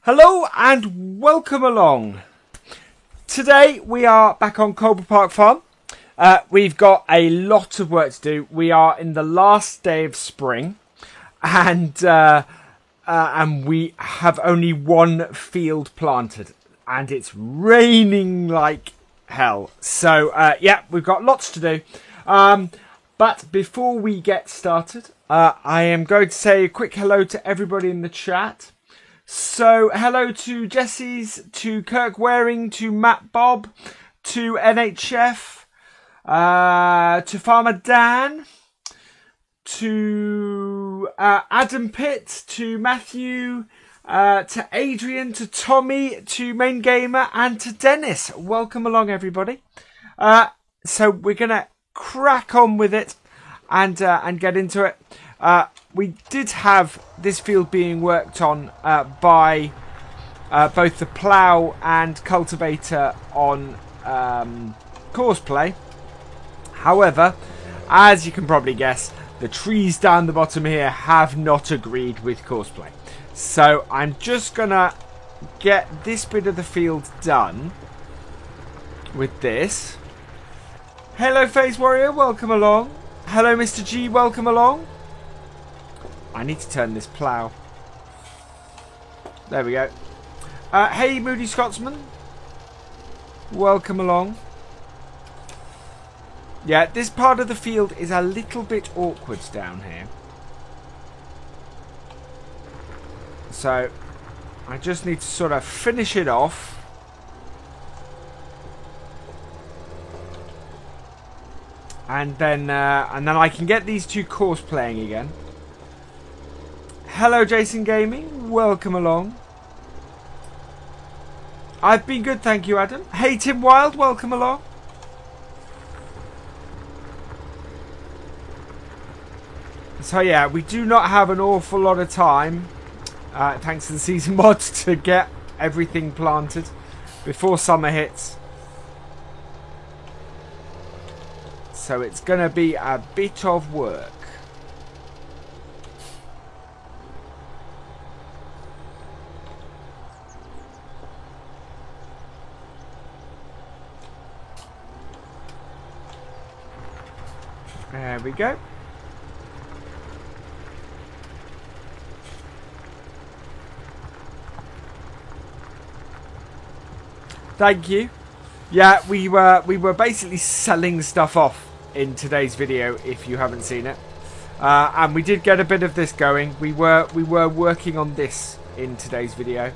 Hello and welcome along. Today we are back on Colby Park Farm. We've got a lot of work to do. We are in the last day of spring and we have only one field planted and it's raining like hell. So yeah, we've got lots to do. But before we get started, I am going to say a quick hello to everybody in the chat. So, hello to Jesse's, to Kirk Waring, to Matt Bob, to NHF, to Farmer Dan, to Adam Pitt, to Matthew, to Adrian, to Tommy, to Main Gamer, and to Dennis. Welcome along, everybody. So, we're going to crack on with it and get into it. We did have this field being worked on by both the plough and cultivator on Courseplay. However, as you can probably guess, the trees down the bottom here have not agreed with Courseplay. So I'm just going to get this bit of the field done with this. Hello, Phase Warrior, welcome along. Hello, Mr. G, welcome along. I need to turn this plough. There we go. Hey, Moody Scotsman. Welcome along. Yeah, this part of the field is a little bit awkward down here. So, I just need to sort of finish it off. And then I can get these two course playing again. Hello, Jason Gaming. Welcome along. I've been good, thank you, Adam. Hey, Tim Wild. Welcome along. So, yeah, we do not have an awful lot of time, thanks to the season mods, to get everything planted before summer hits. So, it's going to be a bit of work. There we go. Thank you. Yeah, we were basically selling stuff off in today's video if you haven't seen it. And we did get a bit of this going. We were working on this in today's video.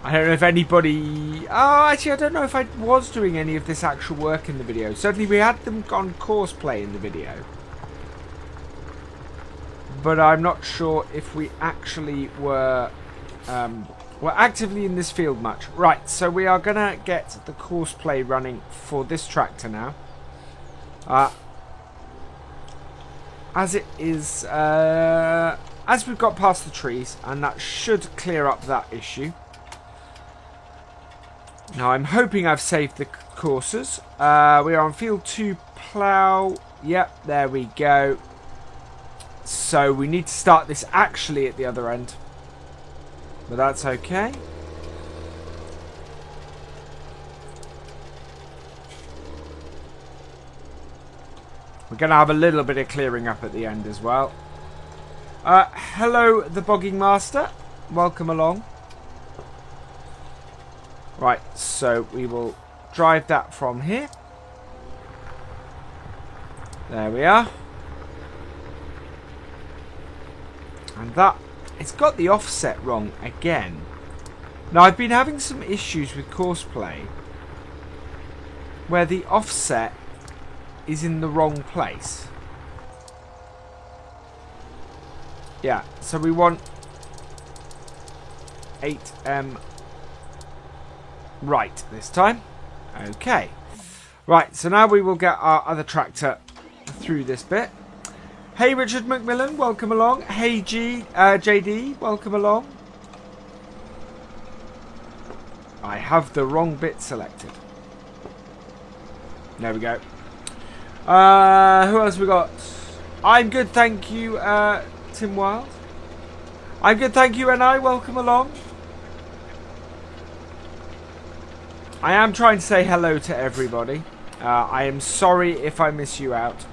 I don't know if anybody... Oh, actually, I don't know if I was doing any of this actual work in the video. Certainly, we had them on Courseplay in the video. But I'm not sure if we actually were actively in this field much. Right, so we are going to get the Courseplay running for this tractor now. As it is... as we've got past the trees, and that should clear up that issue. Now, I'm hoping I've saved the courses. We are on field 2 plough. Yep, there we go. So, we need to start this actually at the other end. But that's okay. We're going to have a little bit of clearing up at the end as well. Hello, the Bogging Master. Welcome along. Right, so we will drive that from here. There we are. And that, it's got the offset wrong again. Now, I've been having some issues with Courseplay where the offset is in the wrong place. Yeah, so we want 8M right this time. Okay. Right, so now we will get our other tractor through this bit. Hey, Richard McMillan, welcome along. Hey, JD, welcome along. I have the wrong bit selected. There we go. Who else we got? I'm good, thank you, Tim Wild. I'm good, thank you, and welcome along. I am trying to say hello to everybody. I am sorry if I miss you out.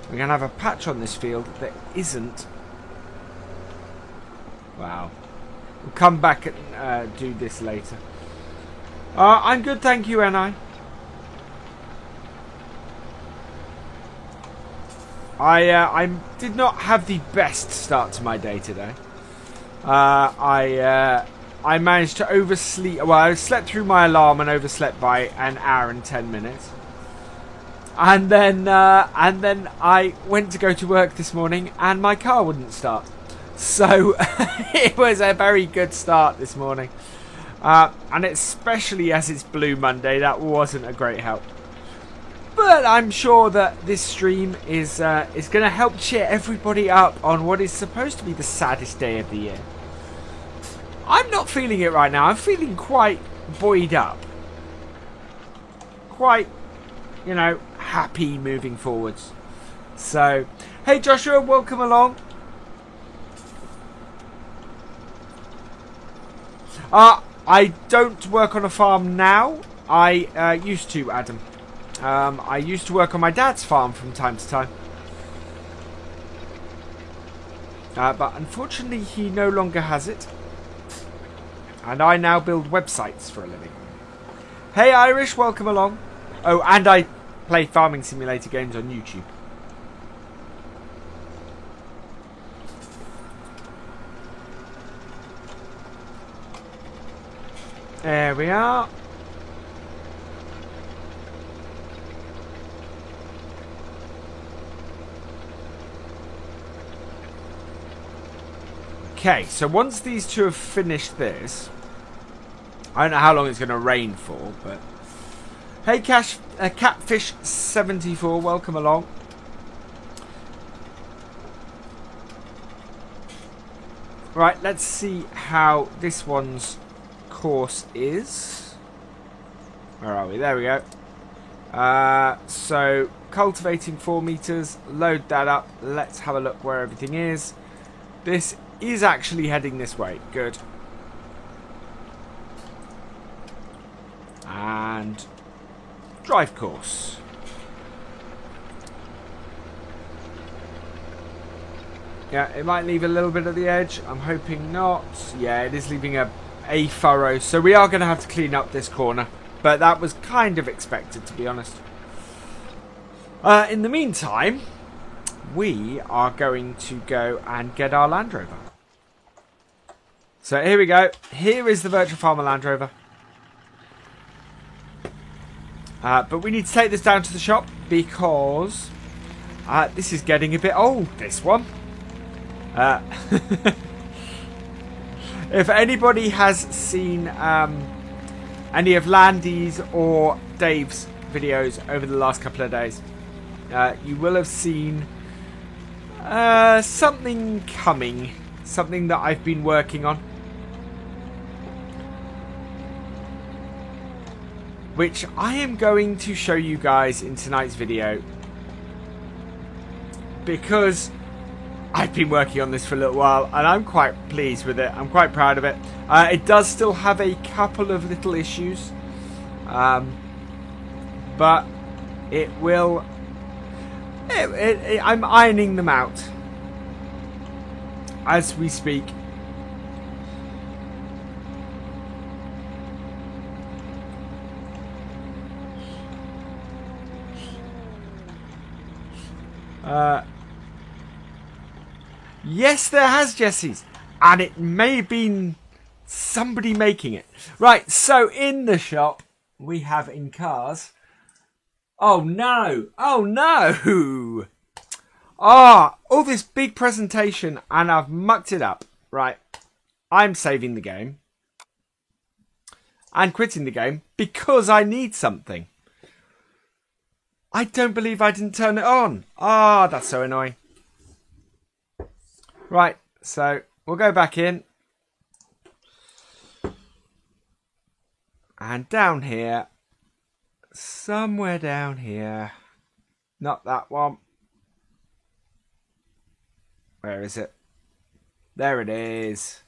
We're going to have a patch on this field that isn't. Wow. We'll come back and do this later. I'm good, thank you, Ni. I did not have the best start to my day today. I managed to oversleep. Well, I slept through my alarm and overslept by an hour and 10 minutes. And then I went to go to work this morning and my car wouldn't start. So it was a very good start this morning. And especially as it's Blue Monday, that wasn't a great help. But I'm sure that this stream is going to help cheer everybody up on what is supposed to be the saddest day of the year. I'm not feeling it right now. I'm feeling quite buoyed up. Quite, you know, happy moving forwards. So, hey Joshua, welcome along. I don't work on a farm now. I used to, Adam. I used to work on my dad's farm from time to time. But unfortunately, he no longer has it. And I now build websites for a living. Hey Irish, welcome along. Oh, and I play Farming Simulator games on YouTube. There we are. Okay, so once these two have finished this, I don't know how long it's going to rain for, but hey, Catfish74, welcome along. Right, let's see how this one's course is. Where are we? There we go. So cultivating 4 meters. Load that up. Let's have a look where everything is. This is actually heading this way. Good. And drive course. Yeah, it might leave a little bit at the edge. I'm hoping not. Yeah, it is leaving a furrow. So we are going to have to clean up this corner. But that was kind of expected, to be honest. In the meantime, we are going to go and get our Land Rover. So here we go. Here is the Virtual Farmer Land Rover. But we need to take this down to the shop because this is getting a bit old, this one. If anybody has seen any of Landy's or Dave's videos over the last couple of days, you will have seen something coming. Something that I've been working on. Which I am going to show you guys in tonight's video. Because I've been working on this for a little while and I'm quite pleased with it. I'm quite proud of it. It does still have a couple of little issues. But it will... I'm ironing them out as we speak. Yes, there has, Jesse's. And it may have been somebody making it. Right, so in the shop, we have in cars... Oh, no. Oh, no. Ah, all this big presentation, and I've mucked it up. Right, I'm saving the game. And quitting the game because I need something. I don't believe I didn't turn it on. Ah, that's so annoying. Right, so we'll go back in. And down here, somewhere down here, not that one. Where is it? There it is.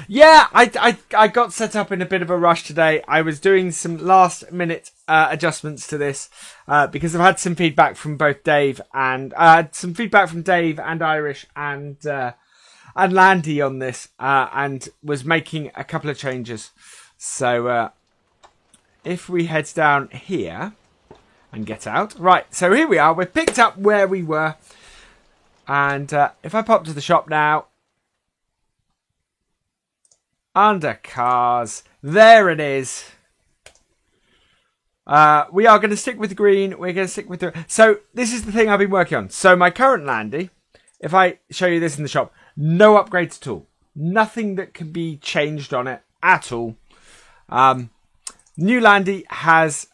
Yeah, I got set up in a bit of a rush today. I was doing some last minute adjustments to this because I've had some feedback from both Dave and some feedback from Dave and Irish and Landy on this, and was making a couple of changes. So if we head down here and get out, right? So here we are. We've picked up where we were, and if I pop to the shop now. Under cars. There it is. We are going to stick with green. We're going to stick with the... So, this is the thing I've been working on. So, my current Landy, if I show you this in the shop, no upgrades at all. Nothing that can be changed on it at all. New Landy has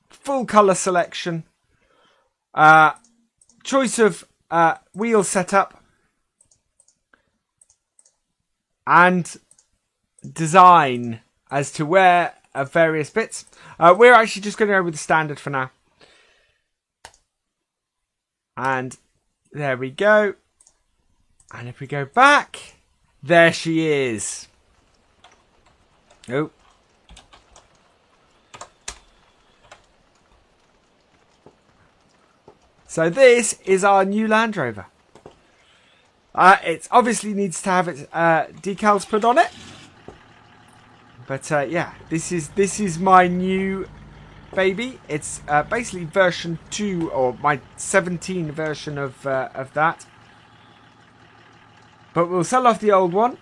full colour selection. Choice of wheel setup. And design as to where of various bits. We're actually just going to go with the standard for now. And there we go. And if we go back, there she is. Oh. So this is our new Land Rover. It obviously needs to have its decals put on it. But yeah, this is my new baby. It's basically version 2, or my 17 version of that. But we'll sell off the old one.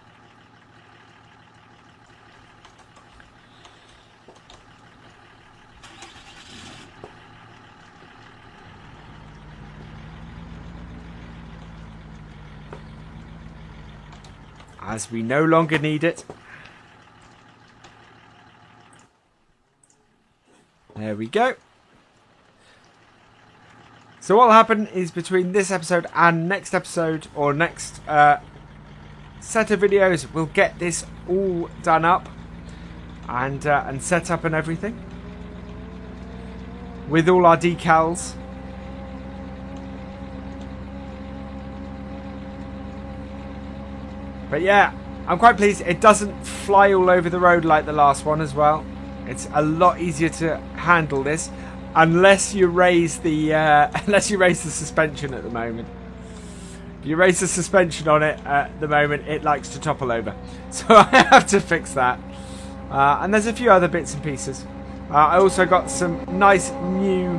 As we no longer need it. There we go. So what will happen is between this episode and next episode, or next set of videos, we'll get this all done up and set up and everything with all our decals. But yeah, I'm quite pleased. It doesn't fly all over the road like the last one as well. It's a lot easier to handle this, unless you raise the suspension at the moment. If you raise the suspension on it at the moment, it likes to topple over. So I have to fix that. And there's a few other bits and pieces. I also got some nice new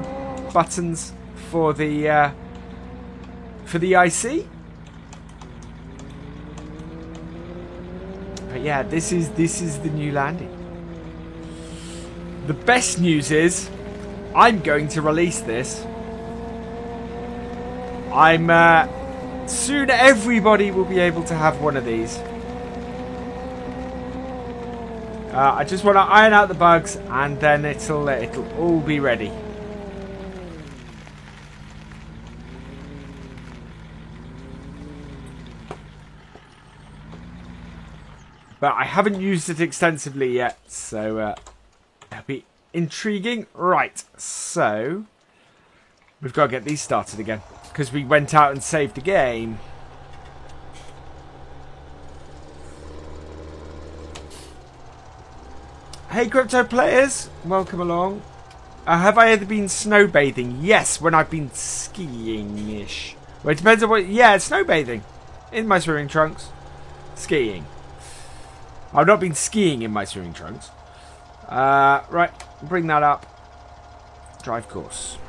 buttons for the IC. But yeah, this is the new Landy. The best news is, I'm going to release this. Soon everybody will be able to have one of these. I just want to iron out the bugs, and then it'll all be ready. But I haven't used it extensively yet, so that'll be intriguing. Right, so we've got to get these started again, because we went out and saved the game. Hey crypto players, welcome along. Have I ever been snowbathing? Yes, when I've been skiing-ish. Well, it depends on what... Yeah, snowbathing. In my swimming trunks. Skiing. I've not been skiing in my swimming trunks. Right, bring that up. Drive course.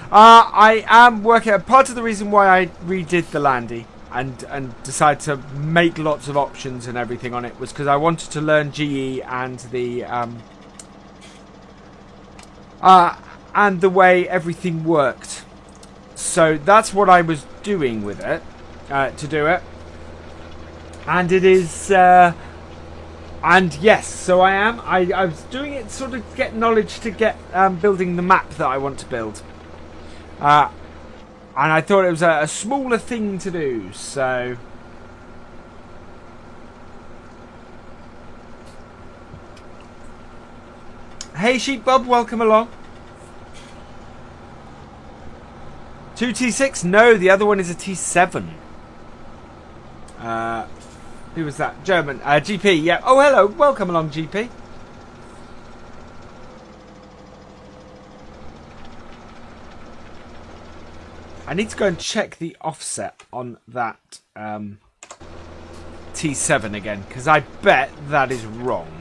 I am working... Part of the reason why I redid the Landy and decided to make lots of options and everything on it was because I wanted to learn GE and the way everything worked. So that's what I was doing with it, to do it. And it is... and yes, so I am. I was doing it sort of to get knowledge to get building the map that I want to build. And I thought it was a smaller thing to do, so... Hey, Sheep Bob, welcome along. 2 T6? No, the other one is a T7. Who was that? German. GP, yeah. Oh, hello. Welcome along, GP. I need to go and check the offset on that T7 again, because I bet that is wrong.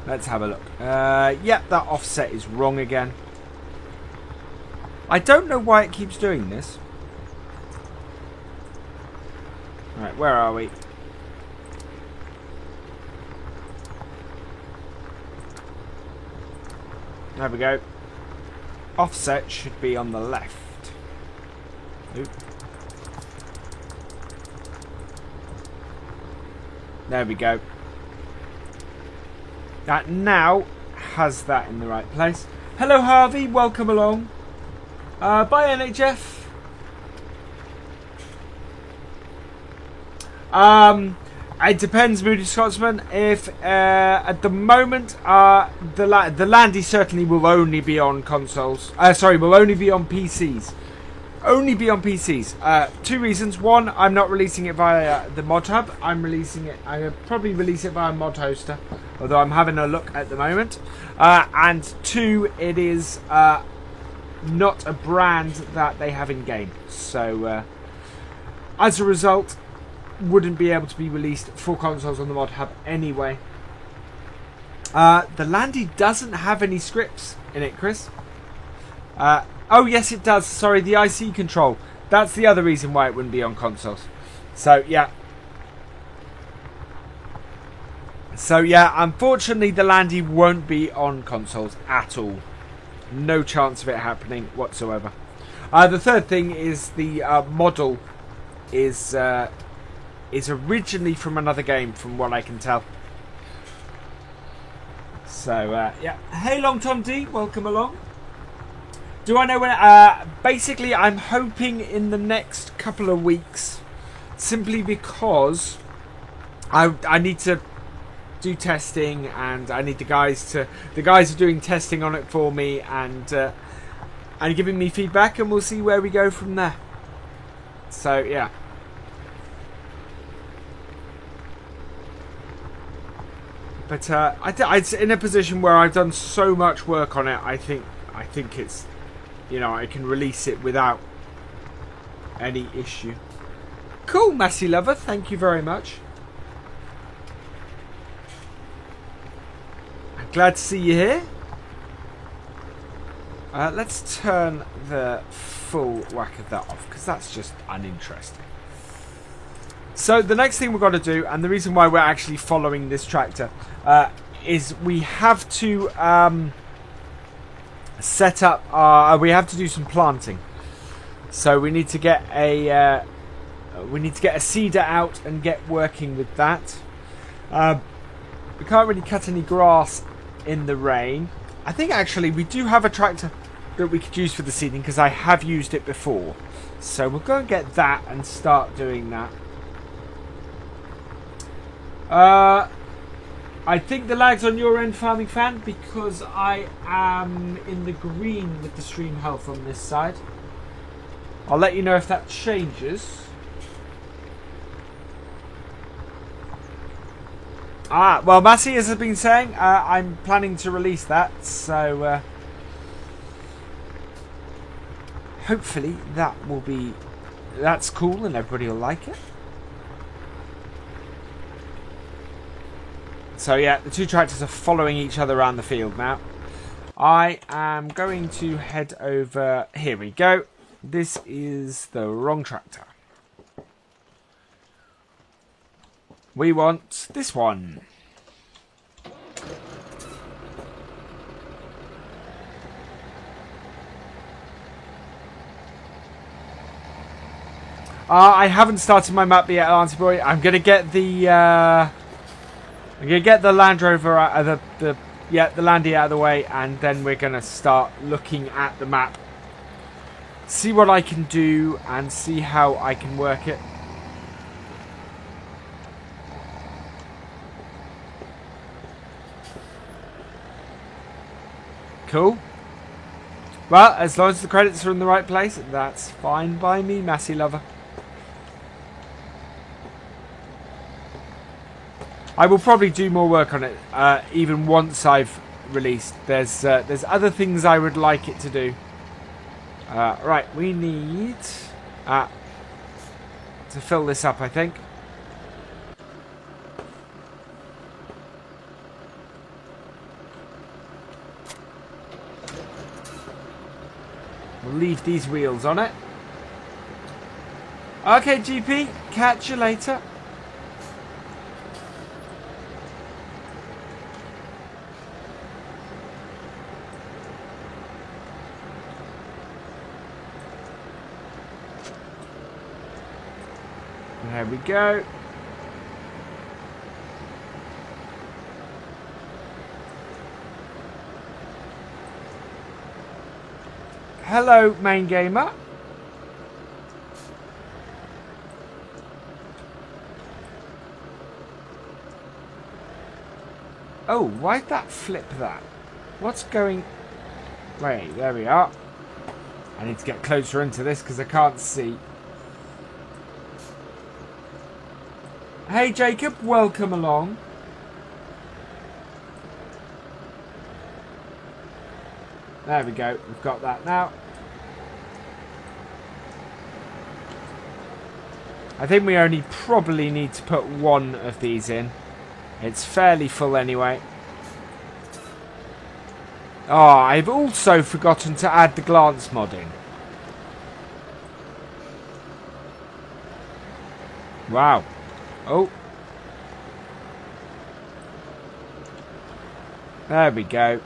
Let's have a look. Yep, that offset is wrong again. I don't know why it keeps doing this. Right, where are we? There we go. Offset should be on the left. Oop. There we go. That now has that in the right place. Hello, Harvey. Welcome along. Bye, NHF. It depends, Moody Scotsman. If at the moment the Landy certainly will only be on consoles. Sorry, will only be on PCs. Only be on PCs. Two reasons. One, I'm not releasing it via the Mod Hub. I'm gonna probably release it via Mod Hoster, although I'm having a look at the moment. And two, it is not a brand that they have in game, so as a result, wouldn't be able to be released for consoles on the Mod Hub anyway. The Landy doesn't have any scripts in it, Chris. Oh yes, it does. Sorry, the IC control. That's the other reason why it wouldn't be on consoles. So yeah. Unfortunately, the Landy won't be on consoles at all. No chance of it happening whatsoever. The third thing is the model is originally from another game, from what I can tell. So yeah. Hey, Long Tom D, welcome along. Do I know when? Basically, I'm hoping in the next couple of weeks, simply because I need to do testing, and I need the guys are doing testing on it for me, and giving me feedback, and we'll see where we go from there. So yeah. But it's in a position where I've done so much work on it. I think it's, I can release it without any issue. Cool, Massey Lover. Thank you very much. I'm glad to see you here. Let's turn the full whack of that off, because that's just uninteresting. So the next thing we've got to do, and the reason why we're actually following this tractor, is we have to set up. We have to do some planting. So we need to get a seeder out and get working with that. We can't really cut any grass in the rain. I think actually we do have a tractor that we could use for the seeding, because I have used it before. So we'll go and get that and start doing that. I think the lag's on your end, Farming Fan, because I am in the green with the stream health on this side. I'll let you know if that changes. Well, Massey has been saying I'm planning to release that, so hopefully that's cool and everybody will like it. So yeah, the two tractors are following each other around the field now. I am going to head over. Here we go. This is the wrong tractor. We want this one. I haven't started my map yet, Auntie Boy. I'm gonna get the Land Rover out of the Landy out of the way, and then we're gonna start looking at the map, see what I can do, and see how I can work it. Cool. Well, as long as the credits are in the right place, that's fine by me, Massey lover. I will probably do more work on it, even once I've released. There's other things I would like it to do. Right, we need to fill this up, I think. We'll leave these wheels on it. Okay, GP, catch you later. There we go. Hello, main gamer. Oh, why'd that flip that? What's going... Wait, there we are. I need to get closer into this because I can't see. Hey Jacob, welcome along. There we go, we've got that now. I think we only probably need to put one of these in. It's fairly full anyway. Oh, I've also forgotten to add the glance mod in. Wow. Oh. There we go.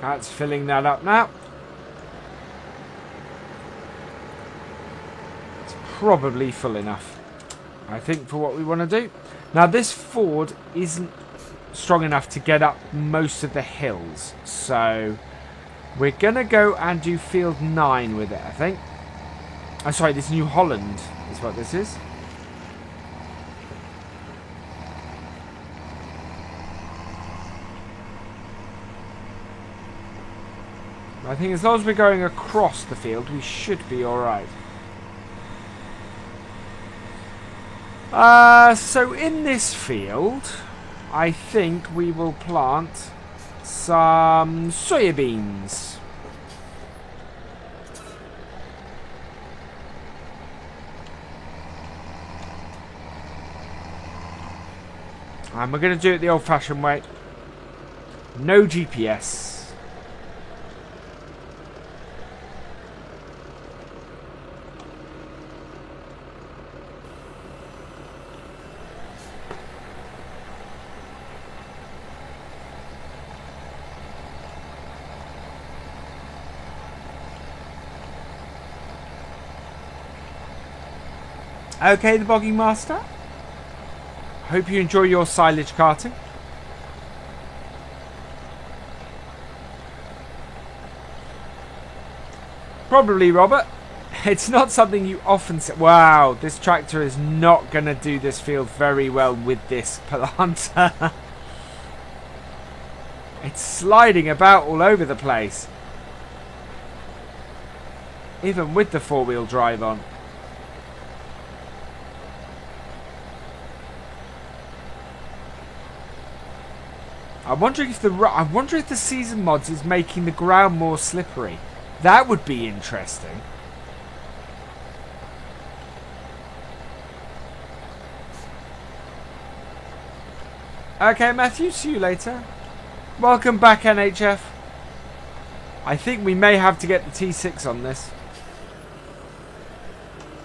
That's filling that up now. It's probably full enough, I think, for what we want to do. Now, this Ford isn't strong enough to get up most of the hills. So, we're going to go and do field 9 with it, I think. Oh, sorry, this New Holland is what this is. I think as long as we're going across the field, we should be alright. So in this field, I think we will plant some soybeans. And we're going to do it the old-fashioned way. No GPS. Okay, the Bogging Master. Hope you enjoy your silage carting. Probably, Robert. It's not something you often say. Wow, this tractor is not going to do this field very well with this planter. It's sliding about all over the place. Even with the four-wheel drive on. I'm wondering if the season mods is making the ground more slippery. That would be interesting. Okay, Matthew, see you later. Welcome back, NHF. I think we may have to get the T6 on this.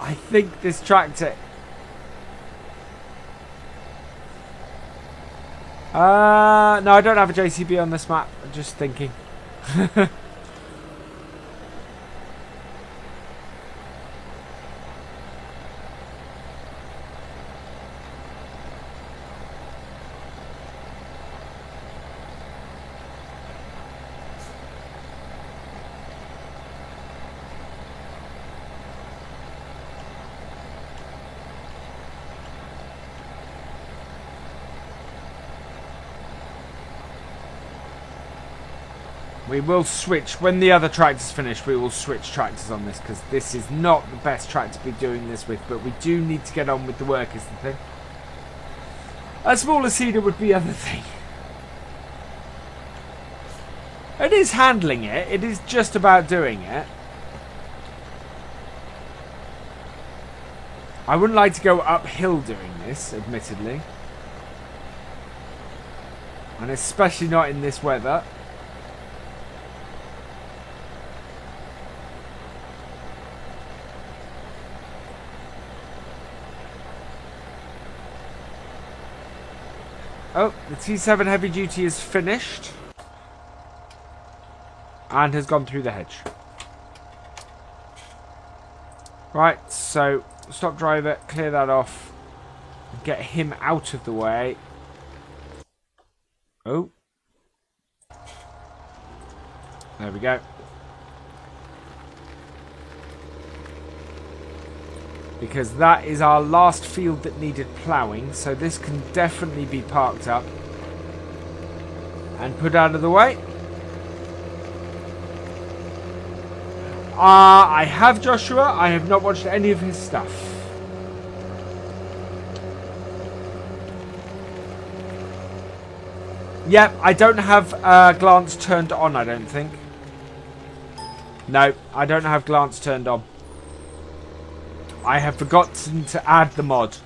I think this tractor... no, I don't have a JCB on this map. I'm just thinking. We will switch. When the other tractor's finished, we will switch tractors on this, because this is not the best track to be doing this with, but we do need to get on with the work is the thing. A smaller seeder would be the other thing. It is handling it. It is just about doing it. I wouldn't like to go uphill doing this, admittedly. And especially not in this weather. Oh, the T7 heavy duty is finished. And has gone through the hedge. Right, so stop driver, clear that off. Get him out of the way. Oh. There we go. Because that is our last field that needed ploughing, so this can definitely be parked up and put out of the way. I have Joshua. I have not watched any of his stuff. Yep, I don't have glance turned on, I don't think. No, I don't have glance turned on. I have forgotten to add the mod.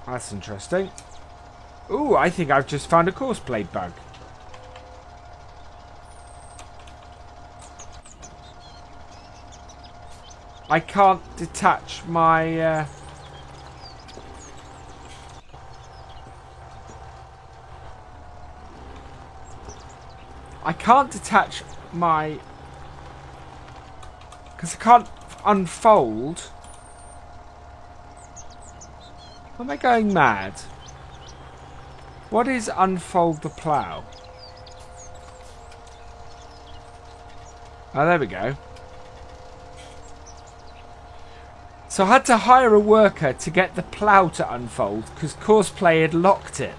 That's interesting. Ooh, I think I've just found a course blade bug. I can't detach my... I can't detach my... Because I can't unfold. Am I going mad? What is unfold the plough? Oh, there we go. So I had to hire a worker to get the plough to unfold because Courseplay had locked it.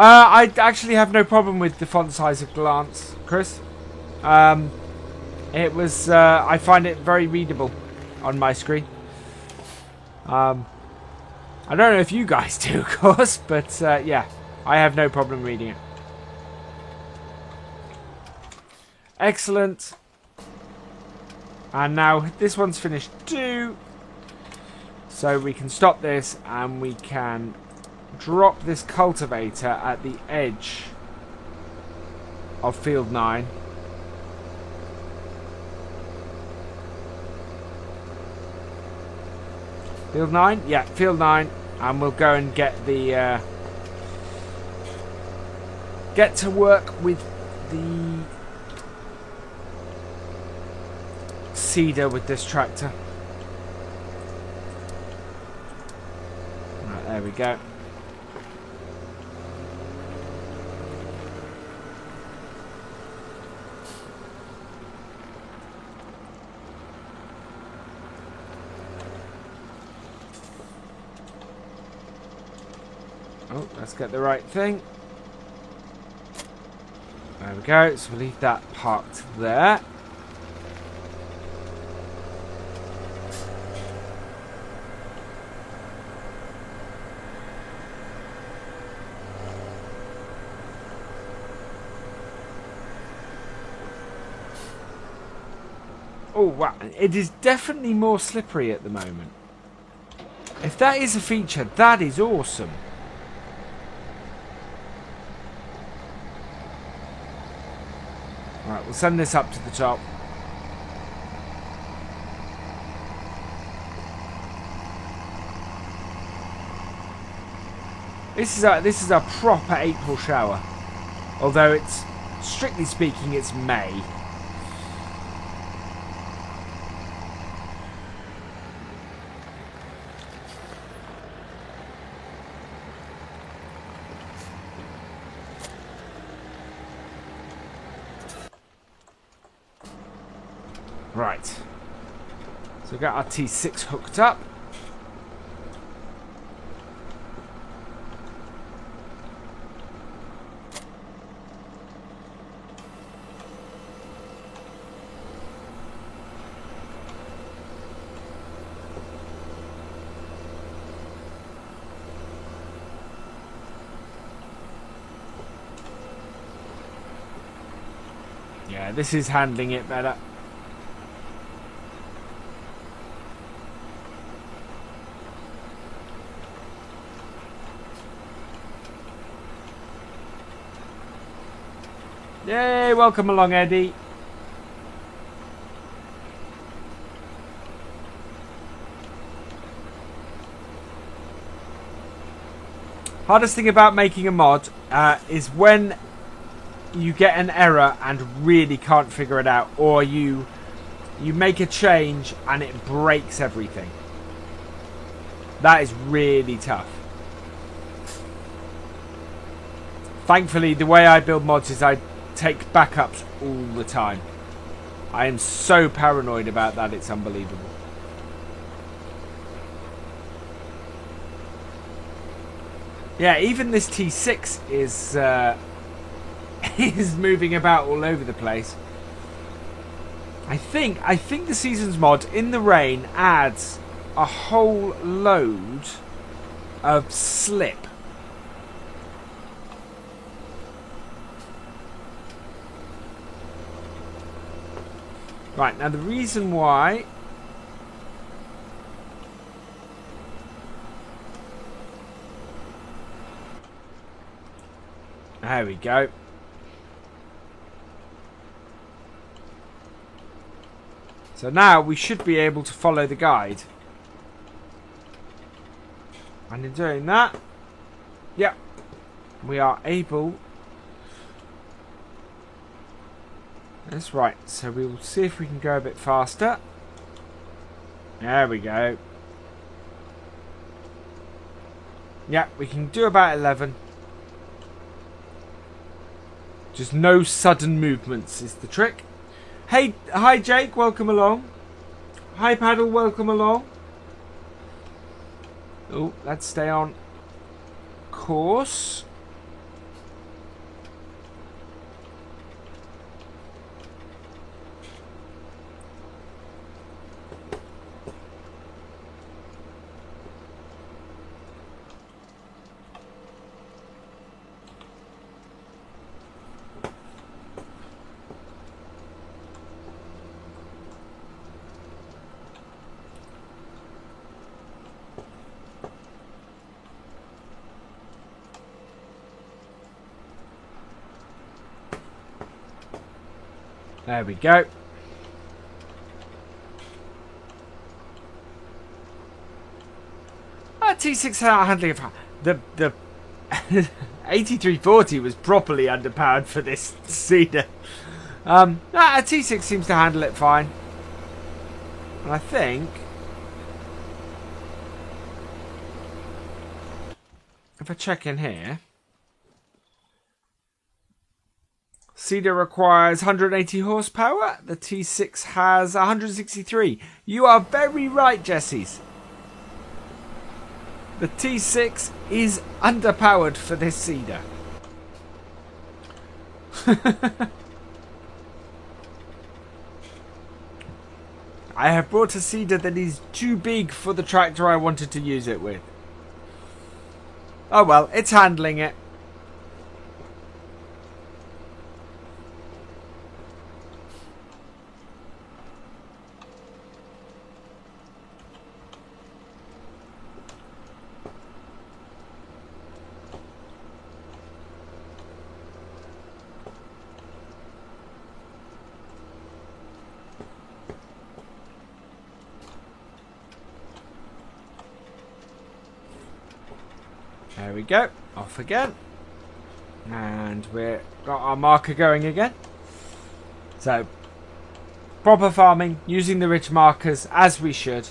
I actually have no problem with the font size of Glance, Chris. It was, I find it very readable on my screen. I don't know if you guys do, of course, but yeah, I have no problem reading it. Excellent. And now this one's finished too. So we can stop this and we can drop this cultivator at the edge of field 9. Field 9? Yeah, field 9. And we'll go and get the... get to work with the... seeder with this tractor. Right, there we go. Oh, let's get the right thing. There we go. So we'll leave that parked there. Oh wow, it is definitely more slippery at the moment. If that is a feature, that is awesome. Right, we'll send this up to the top. This is a proper April shower. Although it's, strictly speaking, it's May. Right. So we've got our T6 hooked up. Yeah, this is handling it better. Yay, welcome along, Eddie. Hardest thing about making a mod is when you get an error and really can't figure it out, or you make a change and it breaks everything. That is really tough. Thankfully, the way I build mods is I take backups all the time. I am so paranoid about that, it's unbelievable. Yeah, even this T6 is is moving about all over the place. I think the Seasons mod in the rain adds a whole load of slip. Right, now the reason why there we go. So now we should be able to follow the guide. And in doing that, yep, we are able. That's right. So we'll see if we can go a bit faster. There we go. Yep, we can do about 11. Just no sudden movements is the trick. Hey, hi Jake, welcome along. Hi Paddle, welcome along. Oh, let's stay on course. There we go. T6 handling of the 8340 was properly underpowered for this Cedar. A T6 seems to handle it fine, and I think if I check in here. Cedar requires 180 horsepower. The T6 has 163. You are very right, Jessies. The T6 is underpowered for this Cedar. I have brought a Cedar that is too big for the tractor I wanted to use it with. Oh well, it's handling it. There we go. Off again. And we've got our marker going again. So, proper farming, using the ridge markers as we should.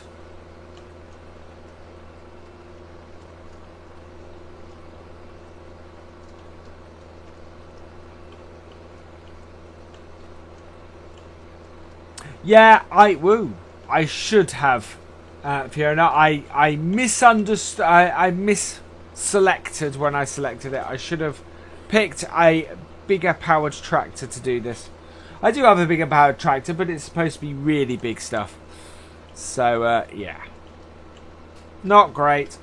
Yeah, I should have, Fiona. I misunderstood. I misselected when I selected it. I should have picked a bigger powered tractor to do this. I do have a bigger powered tractor, but it's supposed to be really big stuff. So, yeah. Not great.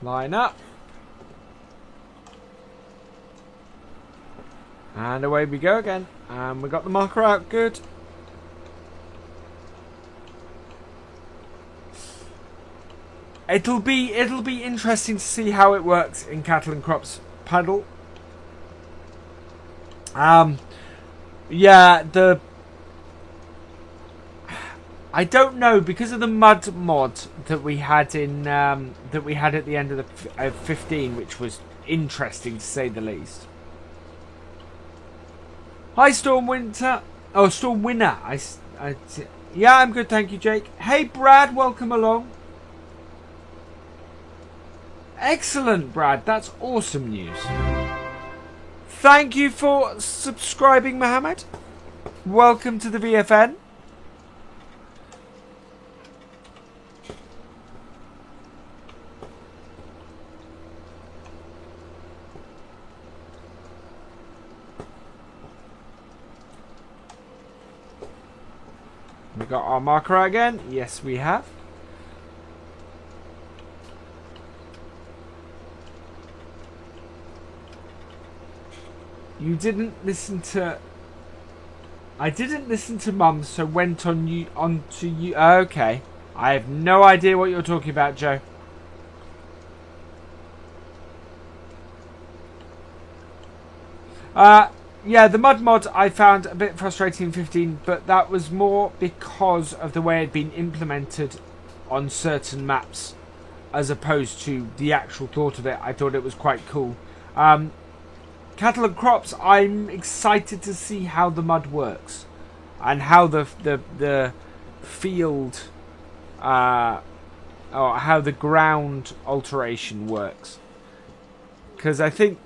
Line up. And away we go again. And we got the marker out. Good. It'll be interesting to see how it works in Cattle and Crops Puddle. Yeah, I don't know, because of the mud mod that we had in at the end of the 15, which was interesting to say the least. Hi, Stormwinter. Oh, Stormwinner. Yeah, I'm good, thank you, Jake. Hey, Brad, welcome along. Excellent, Brad. That's awesome news. Thank you for subscribing, Mohammed. Welcome to the VFN. We got our marker again. Yes, we have. You didn't listen to... I didn't listen to Mum, so went on to you. Okay. I have no idea what you're talking about, Joe. Yeah, the mud mod I found a bit frustrating in 15, but that was more because of the way it had been implemented on certain maps, as opposed to the actual thought of it. I thought it was quite cool. Cattle and Crops, I'm excited to see how the mud works and how the field, or how the ground alteration works. Because I think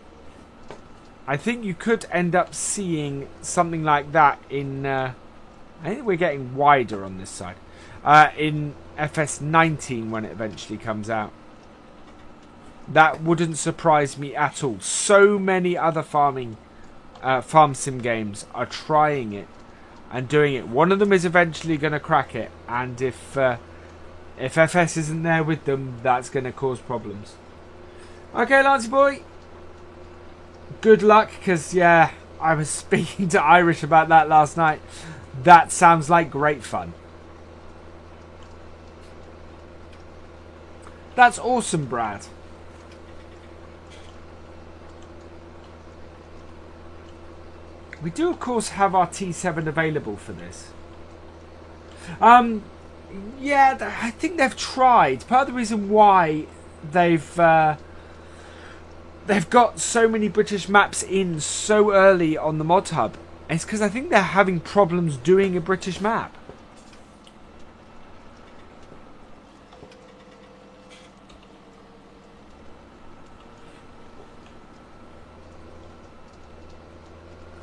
you could end up seeing something like that in... I think we're getting wider on this side. In FS19 when it eventually comes out. That wouldn't surprise me at all. So many other farm sim games are trying it and doing it. One of them is eventually going to crack it. And if FS isn't there with them, that's going to cause problems. Okay, Lancey boy. Good luck, because, yeah, I was speaking to Irish about that last night. That sounds like great fun. That's awesome, Brad. We do, of course, have our T7 available for this. Yeah, I think they've tried. Part of the reason why they've got so many British maps in so early on the Mod Hub is because I think they're having problems doing a British map.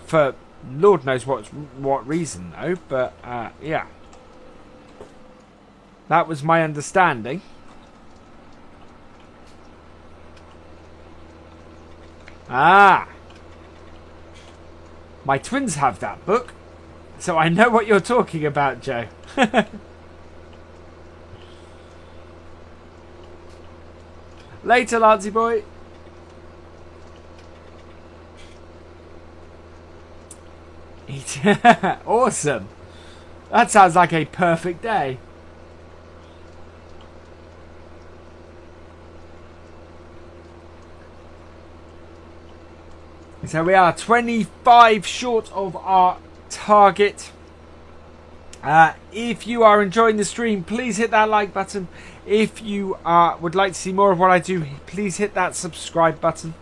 For Lord knows what reason, though, but yeah. That was my understanding. Ah! My twins have that book, so I know what you're talking about, Joe. Later, Lancey boy. Awesome. That sounds like a perfect day. So we are 25 short of our target. If you are enjoying the stream, please hit that like button. If you would like to see more of what I do, please hit that subscribe button.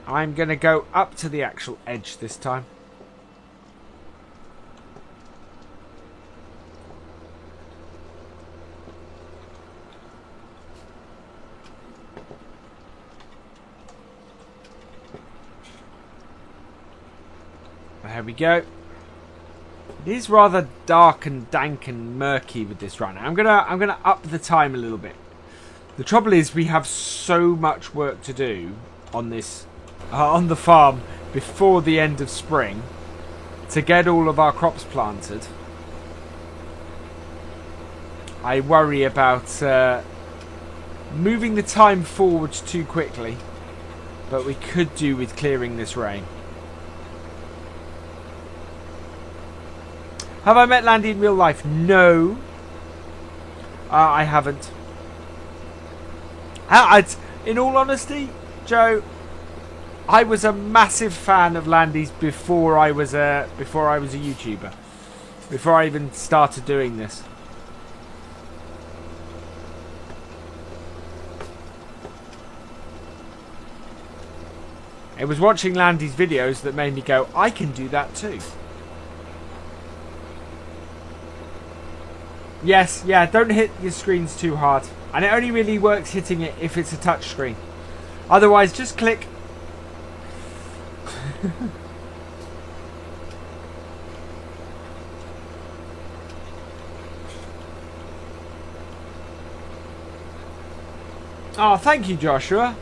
I'm going to go up to the actual edge this time. There we go. It is rather dark and dank and murky with this right now. I'm gonna up the time a little bit. The trouble is we have so much work to do on this on the farm before the end of spring to get all of our crops planted. I worry about moving the time forward too quickly, but we could do with clearing this rain. Have I met Landy in real life? No. I haven't. In all honesty, Joe, I was a massive fan of Landy's before I was a YouTuber. Before I even started doing this. It was watching Landy's videos that made me go, I can do that too. Yes, yeah, don't hit your screens too hard. And it only really works hitting it if it's a touch screen. Otherwise, just click. Oh, thank you, Joshua.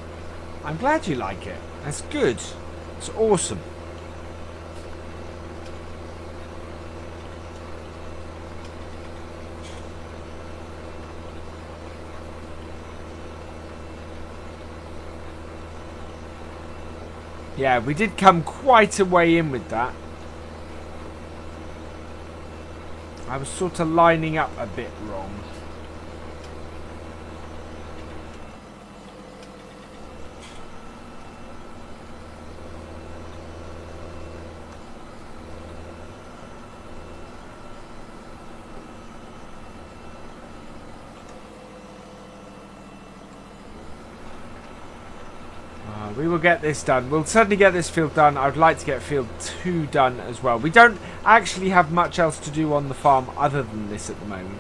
I'm glad you like it. That's good. It's awesome. Yeah, we did come quite a way in with that. I was sort of lining up a bit wrong. We will get this done. We'll certainly get this field done. I would like to get field 2 done as well. We don't actually have much else to do on the farm other than this at the moment.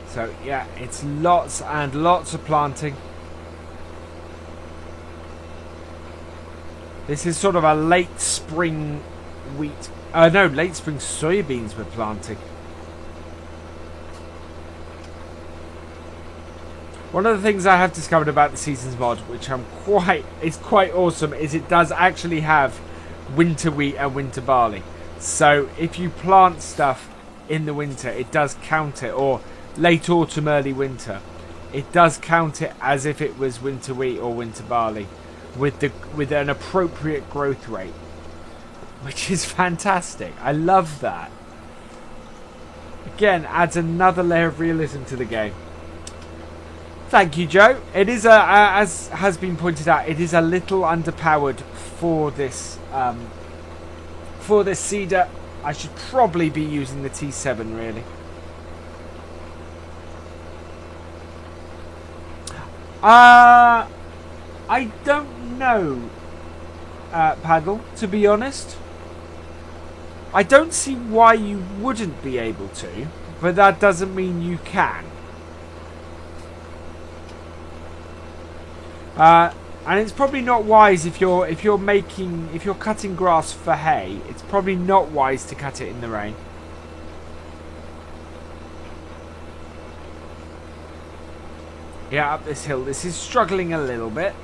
So yeah, it's lots and lots of planting. This is sort of a late spring wheat. No, late spring soybeans we're planting. One of the things I have discovered about the Seasons mod, which it's quite awesome, is it does actually have winter wheat and winter barley. So if you plant stuff in the winter, it does count it, or late autumn, early winter, it does count it as if it was winter wheat or winter barley, with an appropriate growth rate, which is fantastic. I love that. Again, adds another layer of realism to the game. Thank you, Joe. It is as has been pointed out, it is a little underpowered for this seeder. I should probably be using the T7 really. I don't know, Paddle, to be honest. I don't see why you wouldn't be able to, but that doesn't mean you can. And it's probably not wise if you're cutting grass for hay. It's probably not wise to cut it in the rain. Yeah, up this hill. This is struggling a little bit.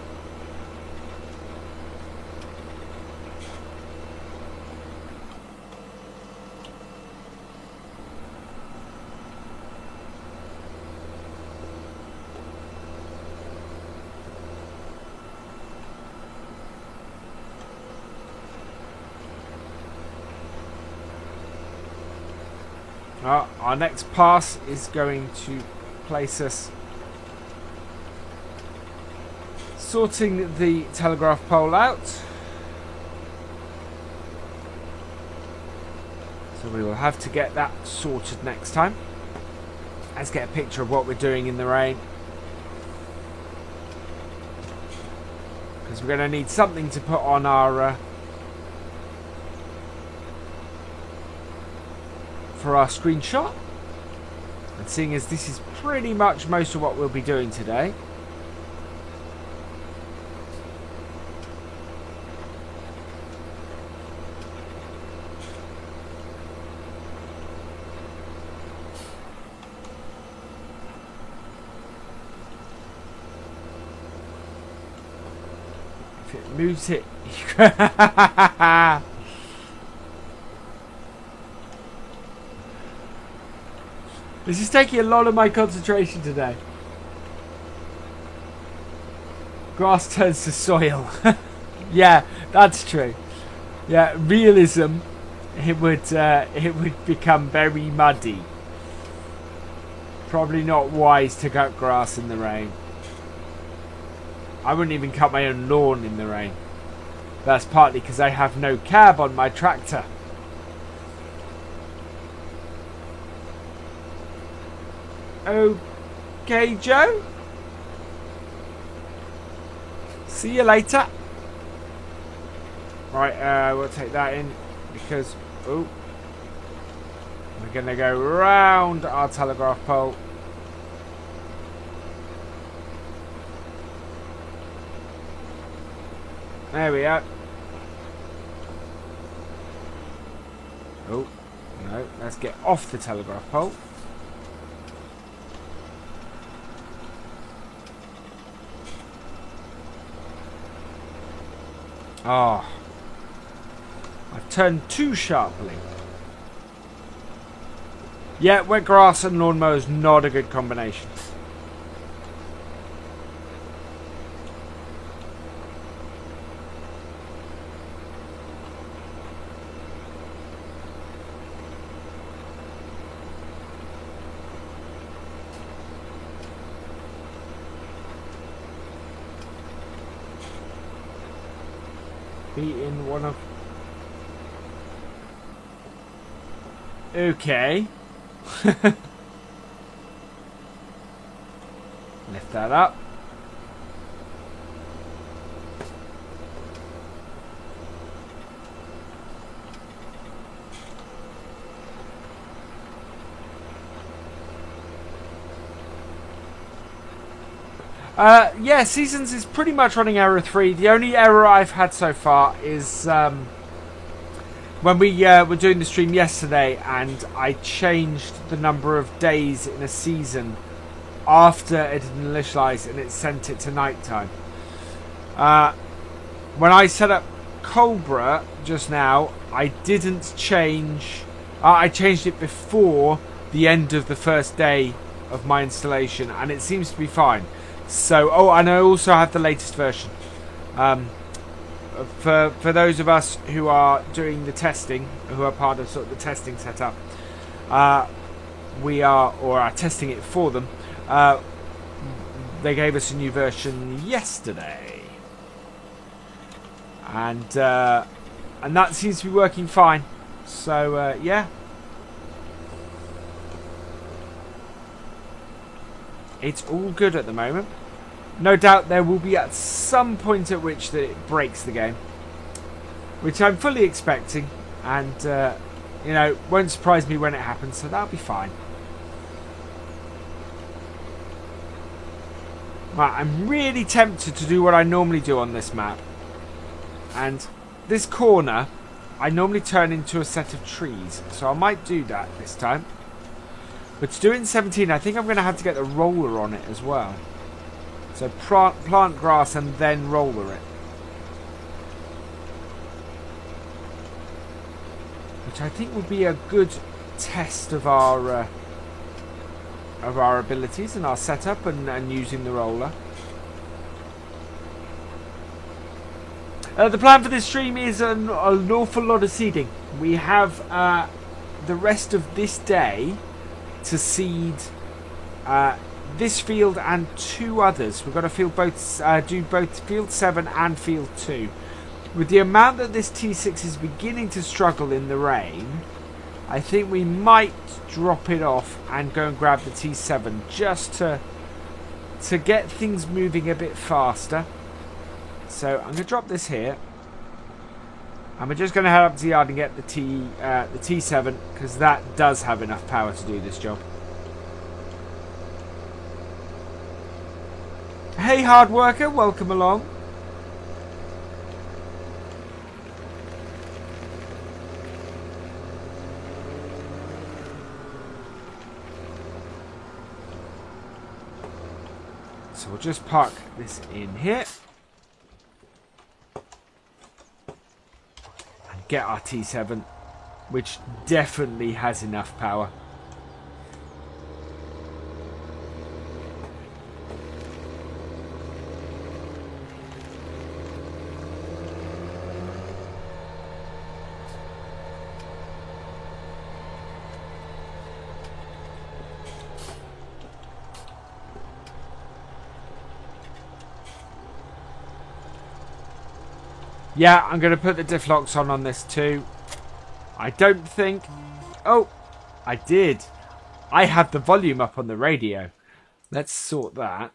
Our next pass is going to place us sorting the telegraph pole out. So we will have to get that sorted next time. Let's get a picture of what we're doing in the rain. Because we're going to need something to put on our... for our screenshot. And seeing as this is pretty much most of what we'll be doing today. If it moves it... This is taking a lot of my concentration today. Grass turns to soil. Yeah, that's true. Yeah, realism. It would become very muddy. Probably not wise to cut grass in the rain. I wouldn't even cut my own lawn in the rain. That's partly because I have no cab on my tractor. Okay, Joe. See you later. Right, we'll take that in because we're gonna go round our telegraph pole. There we are. Oh no, let's get off the telegraph pole. Ah, I've turned too sharply. Yeah, wet grass and lawnmower is not a good combination. Be in one of... Okay. Lift that up. Yeah, Seasons is pretty much running error 3. The only error I've had so far is when we were doing the stream yesterday and I changed the number of days in a season after it had initialized and it sent it to nighttime. When I set up Cobra just now, I didn't change... I changed it before the end of the first day of my installation and it seems to be fine. So, oh, and I also have the latest version. For those of us who are doing the testing, who are part of sort of the testing setup, we are, or are testing it for them. They gave us a new version yesterday, and that seems to be working fine. So yeah. It's all good at the moment. No doubt there will be at some point at which that it breaks the game, which I'm fully expecting, and you know, won't surprise me when it happens, so that'll be fine. Right, I'm really tempted to do what I normally do on this map, and this corner I normally turn into a set of trees, so I might do that this time. But to do it in 17, I think I'm going to have to get the roller on it as well. So plant grass and then roller it. Which I think would be a good test of our abilities and our setup and using the roller. The plan for this stream is an awful lot of seeding. We have the rest of this day to seed this field and 2 others. We've got to field do both field 7 and field 2. With the amount that this T6 is beginning to struggle in the rain, I think we might drop it off and go and grab the T7 just to get things moving a bit faster. So I'm going to drop this here. And we're just going to head up to the yard and get the T7, because that does have enough power to do this job. Hey, hard worker, welcome along. So we'll just park this in here. Get our T7, which definitely has enough power. Yeah, I'm going to put the diff locks on this too. I don't think... Oh, I did. I have the volume up on the radio. Let's sort that.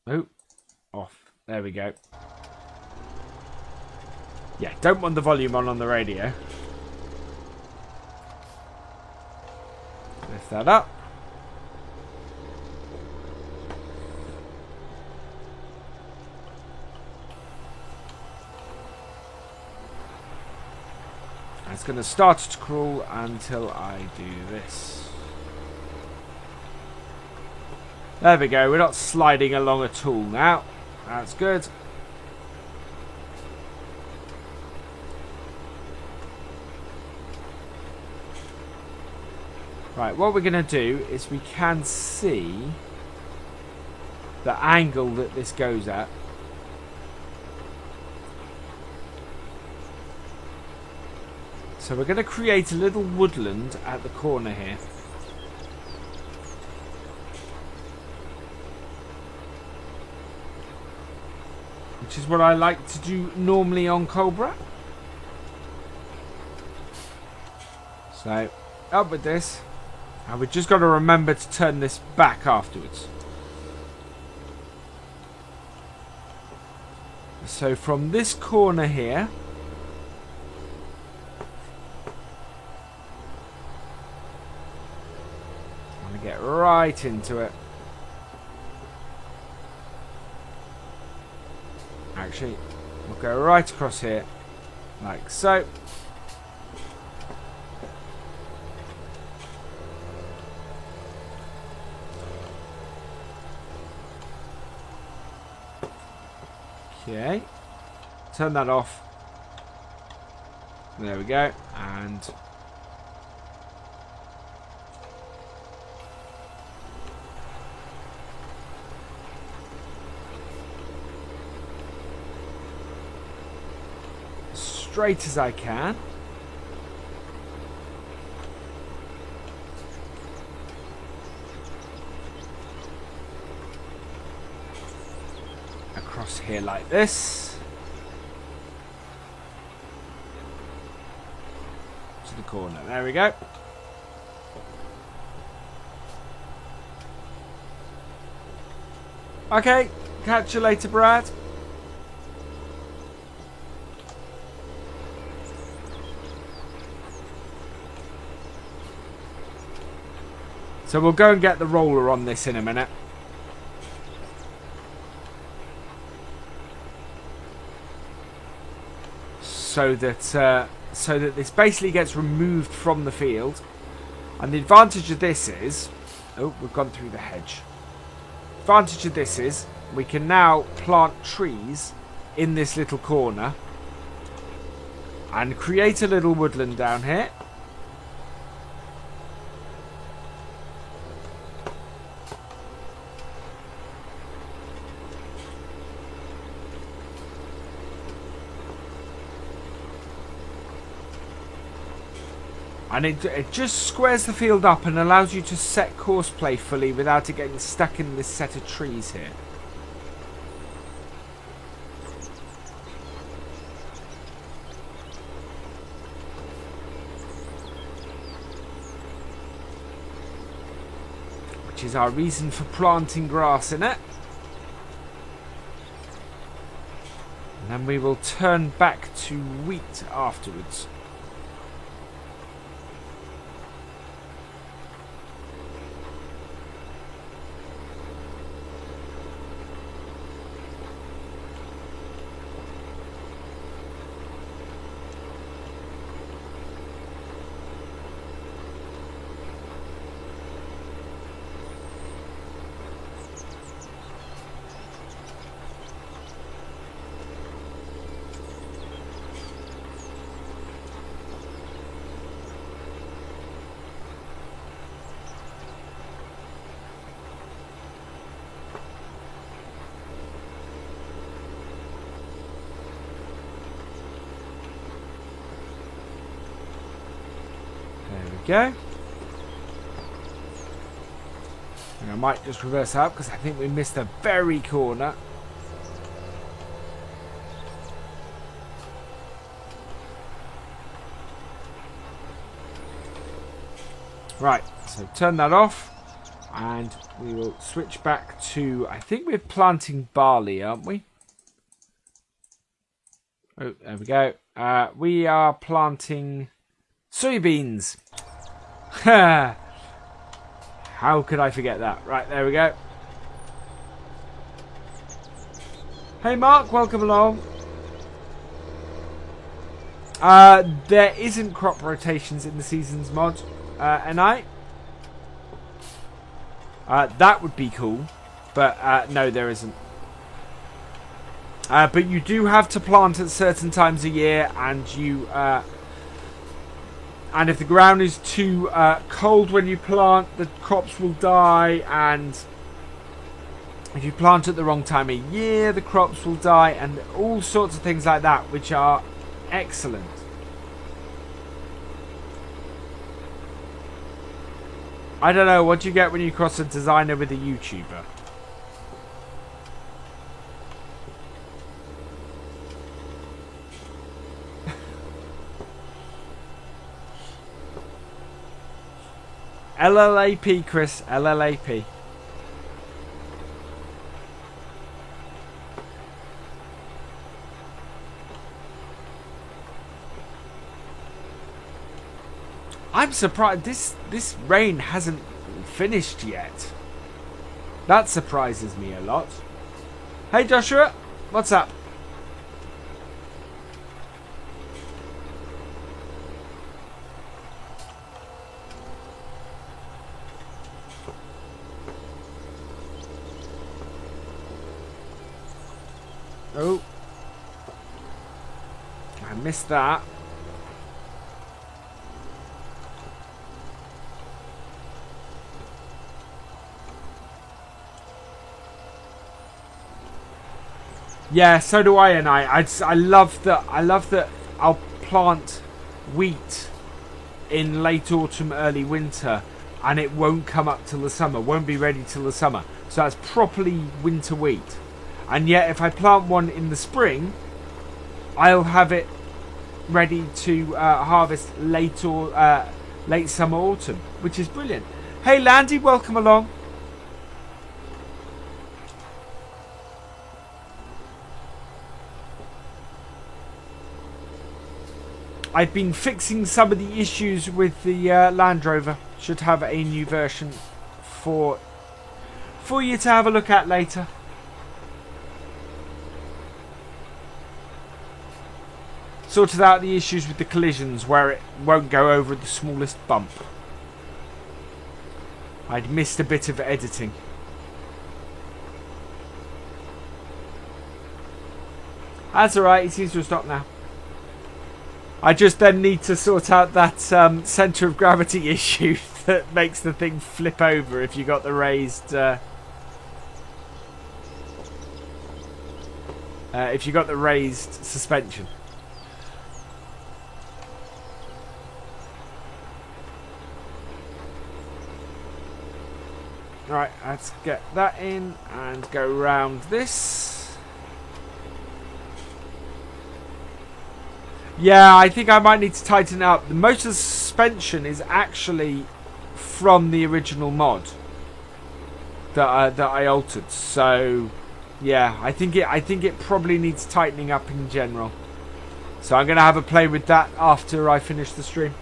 Oh, off. There we go. Yeah, don't want the volume on the radio. Lift that up. It's going to start to crawl until I do this. There we go. We're not sliding along at all now. That's good. Right, what we're going to do is we can see the angle that this goes at. So we're going to create a little woodland at the corner here. Which is what I like to do normally on Cobra. So, up with this. And we've just got to remember to turn this back afterwards. So from this corner here, get right into it. Actually, we'll go right across here, like so. Okay. Turn that off. There we go. And straight as I can. Across here like this. To the corner. There we go. Okay, catch you later, Brad. So we'll go and get the roller on this in a minute. So that this basically gets removed from the field. And the advantage of this is... Oh, we've gone through the hedge. Advantage of this is we can now plant trees in this little corner. And create a little woodland down here. And it just squares the field up and allows you to set course playfully without it getting stuck in this set of trees here. which is our reason for planting grass in it. And then we will turn back to wheat afterwards. Go. And I might just reverse out because I think we missed the very corner. Right, so turn that off and we will switch back to, I think we're planting barley, aren't we? Oh, there we go. We are planting soybeans. How could I forget that? Right, there we go. Hey Mark, welcome along. There isn't crop rotations in the seasons mod, NI. That would be cool, but no, there isn't. But you do have to plant at certain times a year, and you and if the ground is too cold when you plant, the crops will die, and if you plant at the wrong time of year, the crops will die, and all sorts of things like that, which are excellent. I don't know, what do you get when you cross a designer with a YouTuber? LLAP, Chris. LLAP. I'm surprised this rain hasn't finished yet. That surprises me a lot. Hey Joshua, what's up? Oh, I missed that. Yeah, so do I, and I love that. I love that. I'll plant wheat in late autumn, early winter, and it won't come up till the summer. Won't be ready till the summer. So that's properly winter wheat. And yet, if I plant one in the spring, I'll have it ready to harvest late summer, autumn, which is brilliant. Hey, Landy, welcome along. I've been fixing some of the issues with the Land Rover. Should have a new version for you to have a look at later. Sorted out the issues with the collisions where it won't go over the smallest bump. I'd missed a bit of editing. That's alright, it seems to have stopped now. I just then need to sort out that centre of gravity issue that makes the thing flip over if you got the raised suspension. Right, let's get that in and go round this. Yeah, I think I might need to tighten it up. The motor suspension is actually from the original mod. that I altered. So yeah, I think it probably needs tightening up in general. So I'm gonna have a play with that after I finish the stream.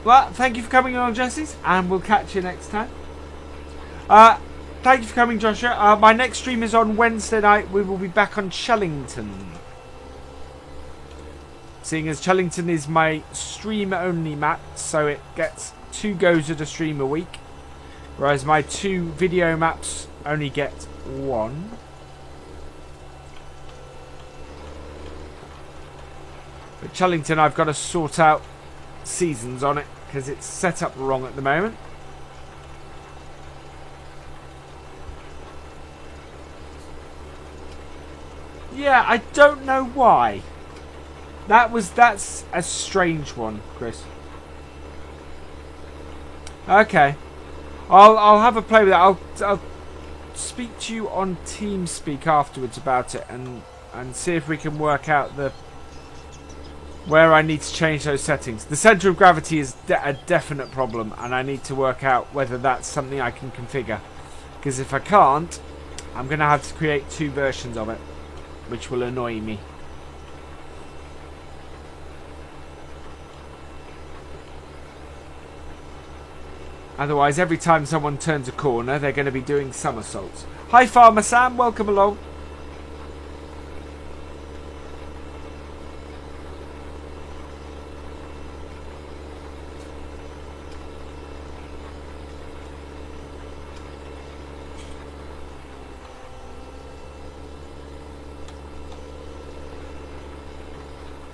Well, thank you for coming along, Jessies, and we'll catch you next time. Thank you for coming, Joshua. My next stream is on Wednesday night. We will be back on Chellington. Seeing as Chellington is my stream-only map, so it gets 2 goes at a stream a week. Whereas my 2 video maps only get 1. But Chellington, I've got to sort out seasons on it, because it's set up wrong at the moment. Yeah, I don't know why. That's a strange one, Chris. Okay, I'll have a play with that. I'll speak to you on TeamSpeak afterwards about it and see if we can work out where I need to change those settings. The centre of gravity is a definite problem, and I need to work out whether that's something I can configure. Because if I can't, I'm going to have to create 2 versions of it, which will annoy me. Otherwise, every time someone turns a corner, they're going to be doing somersaults. Hi, Farmer Sam. Welcome along.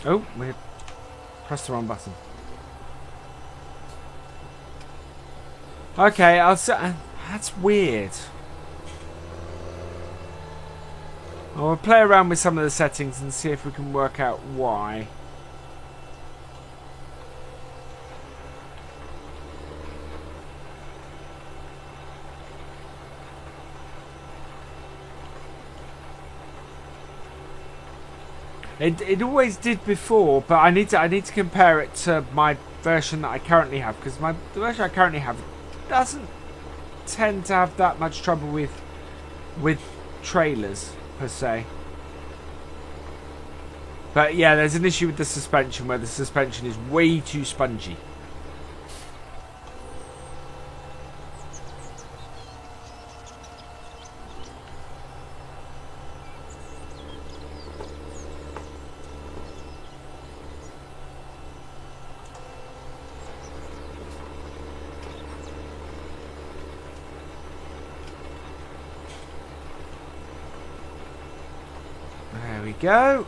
Oh, we pressed the wrong button. Okay, that's weird. I'll play around with some of the settings and see if we can work out why. It always did before, but I need to compare it to my version that I currently have, because the version I currently have doesn't tend to have that much trouble with trailers per se. But yeah, there's an issue with the suspension where the suspension is way too spongy. There we go.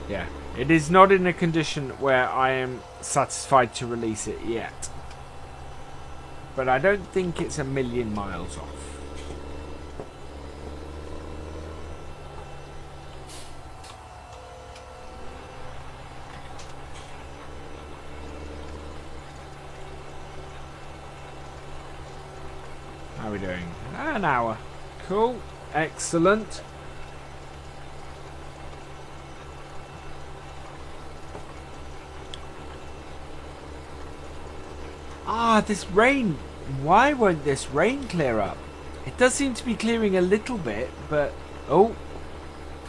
Yeah, it is not in a condition where I am satisfied to release it yet. But I don't think it's a million miles off. How are we doing? An hour. Cool. Excellent. Ah, this rain. Why won't this rain clear up? It does seem to be clearing a little bit, but... Oh,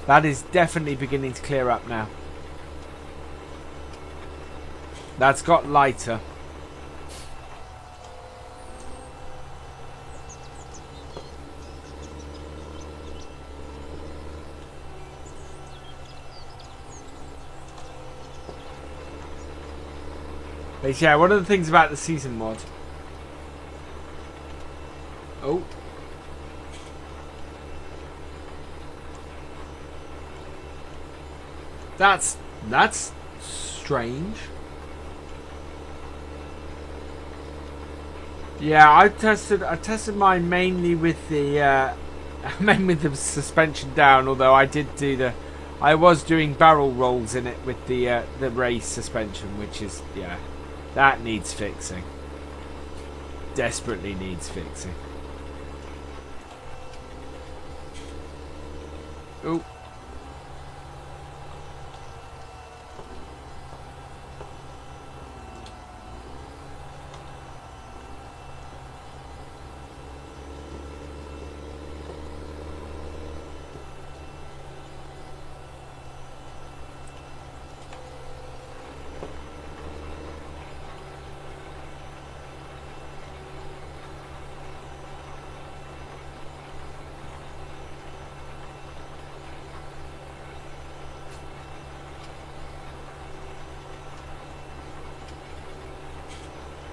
that is definitely beginning to clear up now. That's got lighter. But yeah, one of the things about the season mod. Oh. That's strange. Yeah, I tested mine mainly with the mainly with the suspension down. Although I was doing barrel rolls in it with the race suspension, which is that needs fixing. Desperately needs fixing. Oh.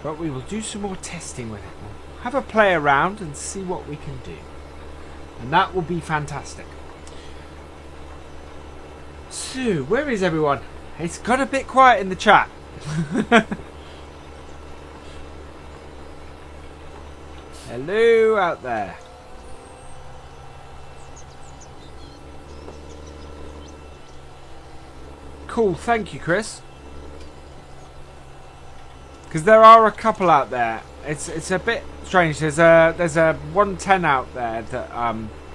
But we will do some more testing with it. We'll have a play around and see what we can do. And that will be fantastic. So, where is everyone? It's got a bit quiet in the chat. Hello out there. Cool, thank you, Chris. Because there are a couple out there. It's a bit strange. There's a 110 out there that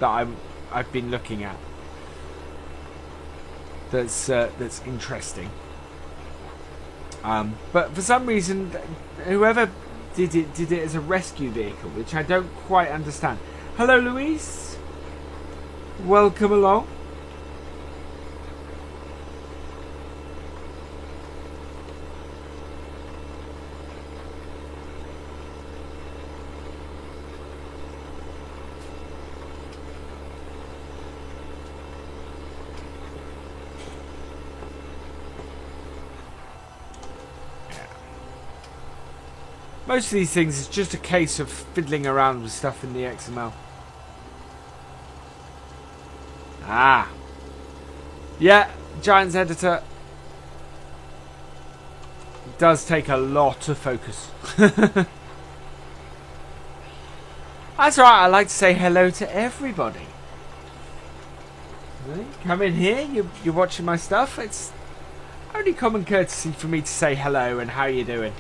I've been looking at. That's interesting. But for some reason, whoever did it as a rescue vehicle, which I don't quite understand. Hello, Louise. Welcome along. Most of these things is just a case of fiddling around with stuff in the XML. Ah. Yeah, Giants Editor does take a lot of focus. That's right, I like to say hello to everybody. Come in here, you're watching my stuff. It's only common courtesy for me to say hello and how you doing.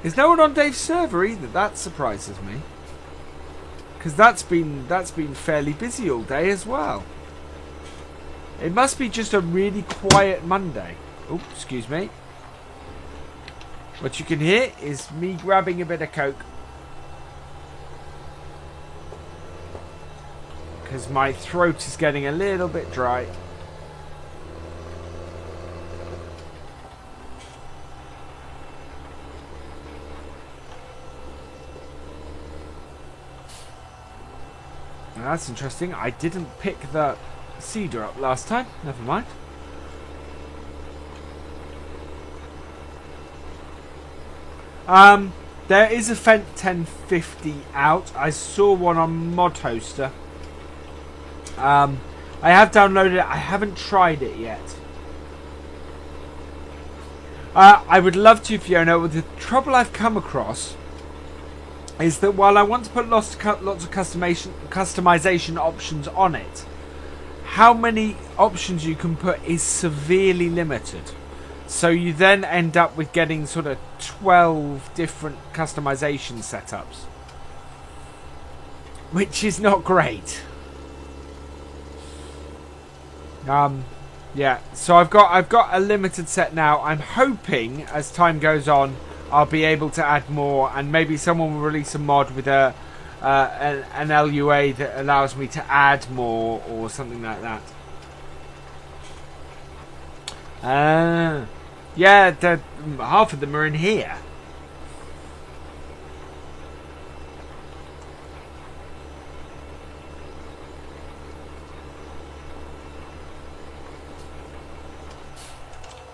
There's no one on Dave's server either. That surprises me, because that's been fairly busy all day as well. It must be just a really quiet Monday. Oh, excuse me. What you can hear is me grabbing a bit of Coke, because my throat is getting a little bit dry. That's interesting. I didn't pick the cedar up last time. Never mind. There is a Fendt 1050 out. I saw one on ModHoster. I have downloaded it. I haven't tried it yet. I would love to, Fiona. With the trouble I've come across is that while I want to put lots of customization options on it, how many options you can put is severely limited. So you then end up with getting sort of 12 different customization setups, which is not great. Yeah, so I've got a limited set now. I'm hoping as time goes on I'll be able to add more, and maybe someone will release a mod with an LUA that allows me to add more or something like that. Yeah, half of them are in here.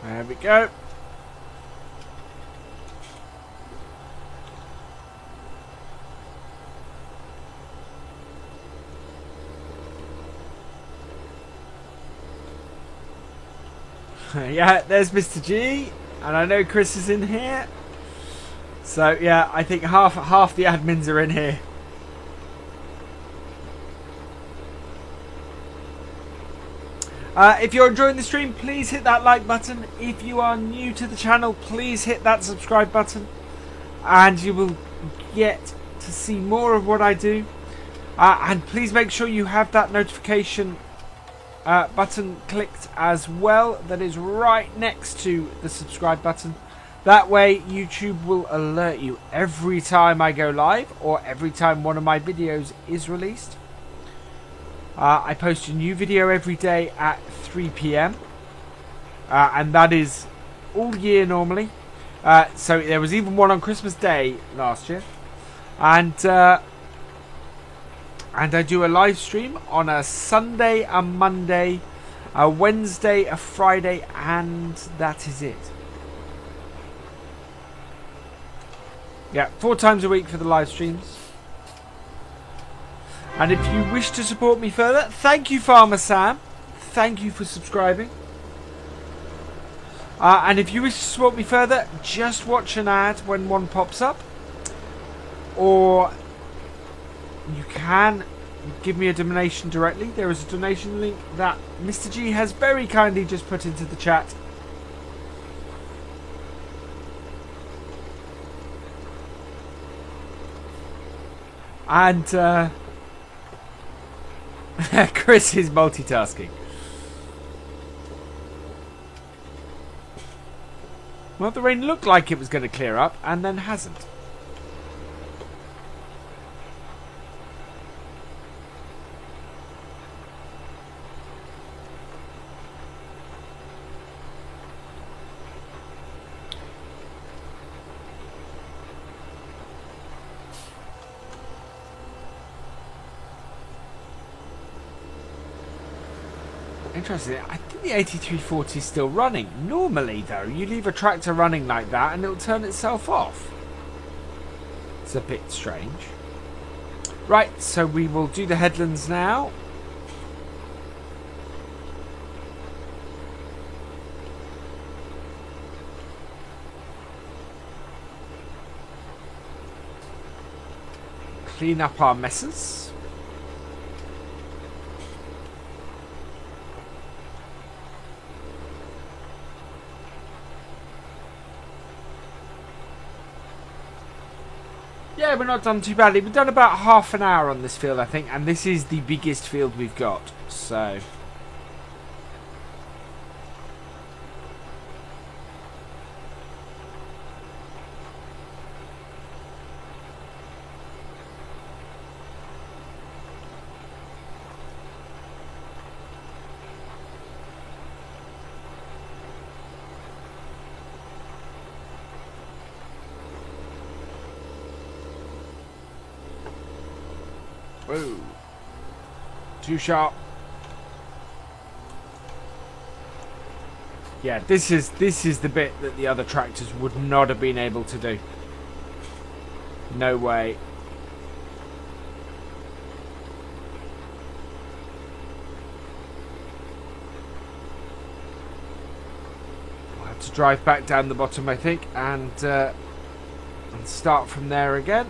There we go. Yeah, there's Mr. G, and I know Chris is in here. So yeah, I think half the admins are in here. If you're enjoying the stream, please hit that like button. If you are new to the channel, please hit that subscribe button, and you will get to see more of what I do. And please make sure you have that notification button clicked as well. That is right next to the subscribe button. That way YouTube will alert you every time I go live or every time one of my videos is released. I post a new video every day at 3 PM. And that is all year normally. So there was even one on Christmas Day last year. And I do a live stream on a Sunday, a Monday, a Wednesday, a Friday, and that is it. Yeah, 4 times a week for the live streams. And if you wish to support me further, thank you, Farmer Sam. Thank you for subscribing. And if you wish to support me further, just watch an ad when one pops up. Or you can give me a donation directly. There is a donation link that Mr. G has very kindly just put into the chat. And Chris is multitasking. Well, the rain looked like it was going to clear up and then hasn't. Interesting. I think the 8340 is still running. Normally, though, you leave a tractor running like that and it'll turn itself off. It's a bit strange. Right, so we will do the headlands now. Clean up our messes. Yeah, we're not done too badly. We've done about half an hour on this field, I think, and this is the biggest field we've got, so... Whoa. Too sharp. Yeah, this is the bit that the other tractors would not have been able to do. No way. I'll have to drive back down the bottom, I think, and start from there again.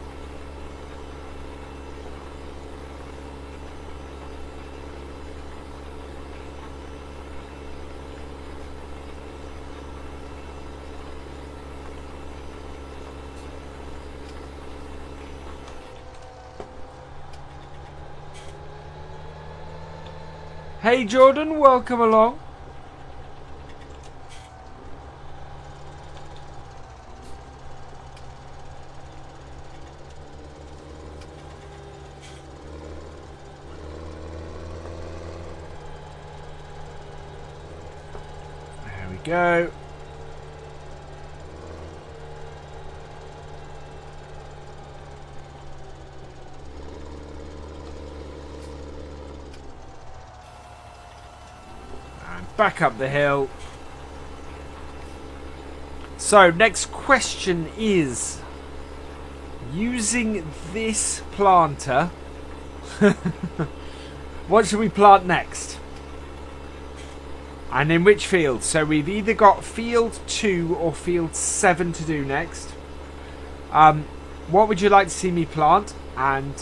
Hey Jordan, welcome along. There we go. Back up the hill. So next question is, using this planter, what should we plant next? And in which field? So we've either got field 2 or field 7 to do next. What would you like to see me plant? And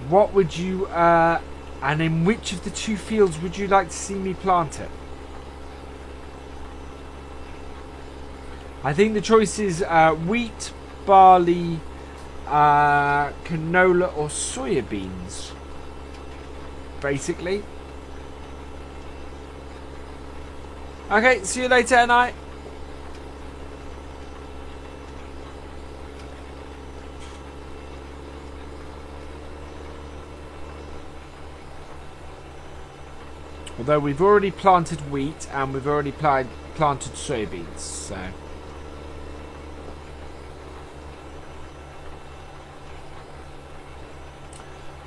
what would you and in which of the 2 fields would you like to see me plant it? I think the choice is wheat, barley, canola or soya beans, basically. Okay, see you later, night. Although we've already planted wheat and we've already planted soybeans, so.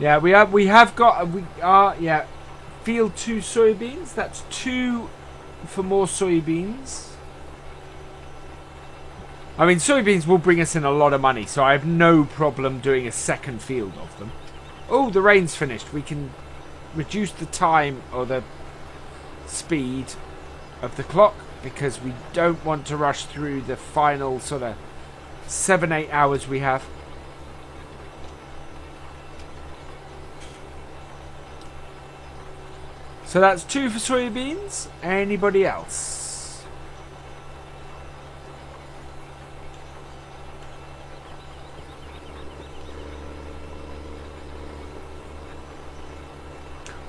Yeah, we have got yeah, field 2 soybeans. That's 2 for more soybeans. I mean, soybeans will bring us in a lot of money, so I have no problem doing a second field of them. Oh, the rain's finished. We can reduce the time or the speed of the clock because we don't want to rush through the final sort of 7-8 hours we have. So that's 2 for soybeans. Anybody else?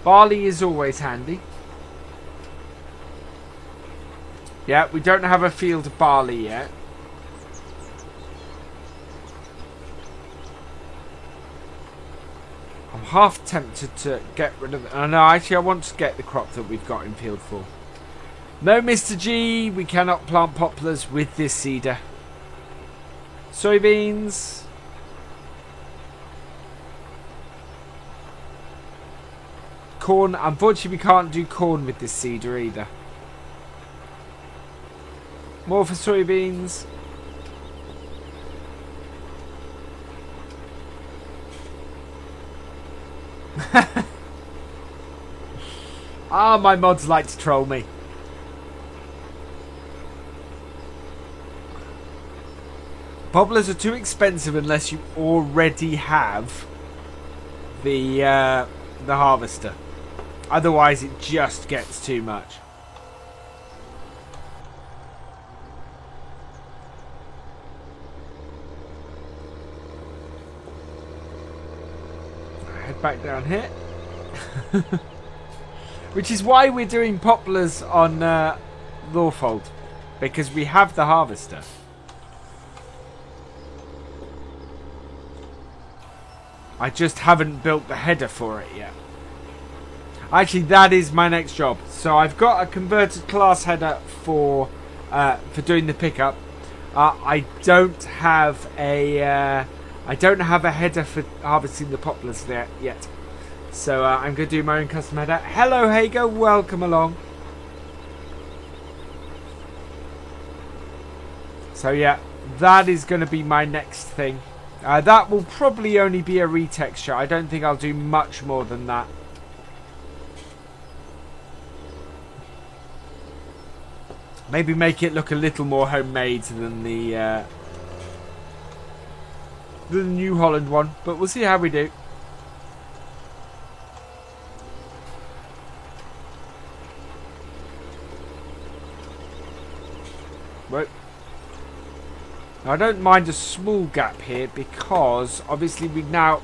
Barley is always handy. Yeah, we don't have a field of barley yet. I'm half tempted to get rid of it. Oh, no, actually I want to get the crop that we've got in field 4. No, Mr. G, we cannot plant poplars with this seeder. Soybeans. Corn. Unfortunately, we can't do corn with this seeder either. More for soybeans. Ah, my mods like to troll me. Poplars are too expensive unless you already have the harvester. Otherwise, it just gets too much. Head back down here. Which is why we're doing poplars on Lawfold, because we have the harvester. I just haven't built the header for it yet. Actually, that is my next job. So I've got a converted class header for doing the pickup. I don't have a header for harvesting the poplars there yet. So I'm going to do my own custom header. Hello, Hager. Welcome along. So yeah, that is going to be my next thing. That will probably only be a retexture. I don't think I'll do much more than that. Maybe make it look a little more homemade than the New Holland one. But we'll see how we do. Right. Now, I don't mind a small gap here because obviously we now,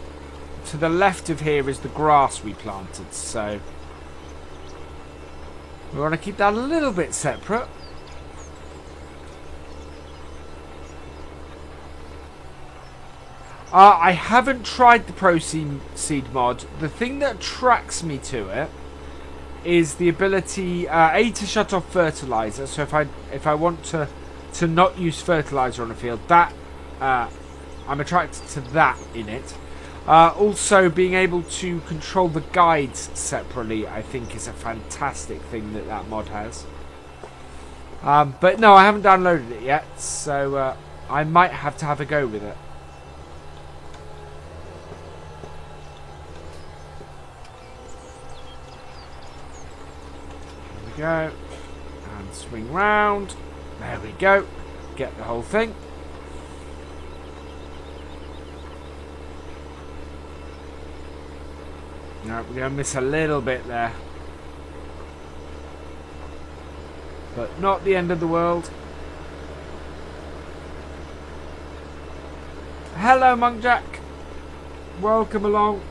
to the left of here is the grass we planted, so we want to keep that a little bit separate. I haven't tried the Proseed mod. The thing that attracts me to it is the ability to shut off fertilizer. So if I want to not use fertilizer on a field, that I'm attracted to that in it. Also, being able to control the guides separately, I think, is a fantastic thing that mod has. But no, I haven't downloaded it yet, so I might have to have a go with it. go. And swing round. There we go. Get the whole thing. No, we're going to miss a little bit there. But not the end of the world. Hello, Monk Jack. Welcome along.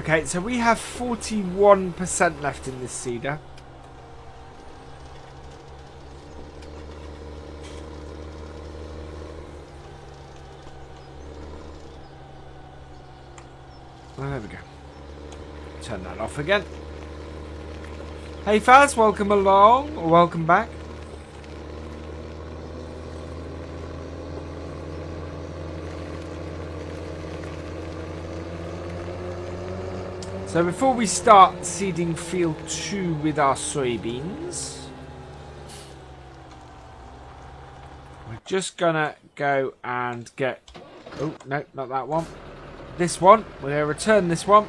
Okay, so we have 41% left in this seeder. Oh, there we go. Turn that off again. Hey Faz, welcome along, or welcome back. So before we start seeding field 2 with our soybeans, we're just gonna go and get, oh no, not that one, this one. We're gonna return this one,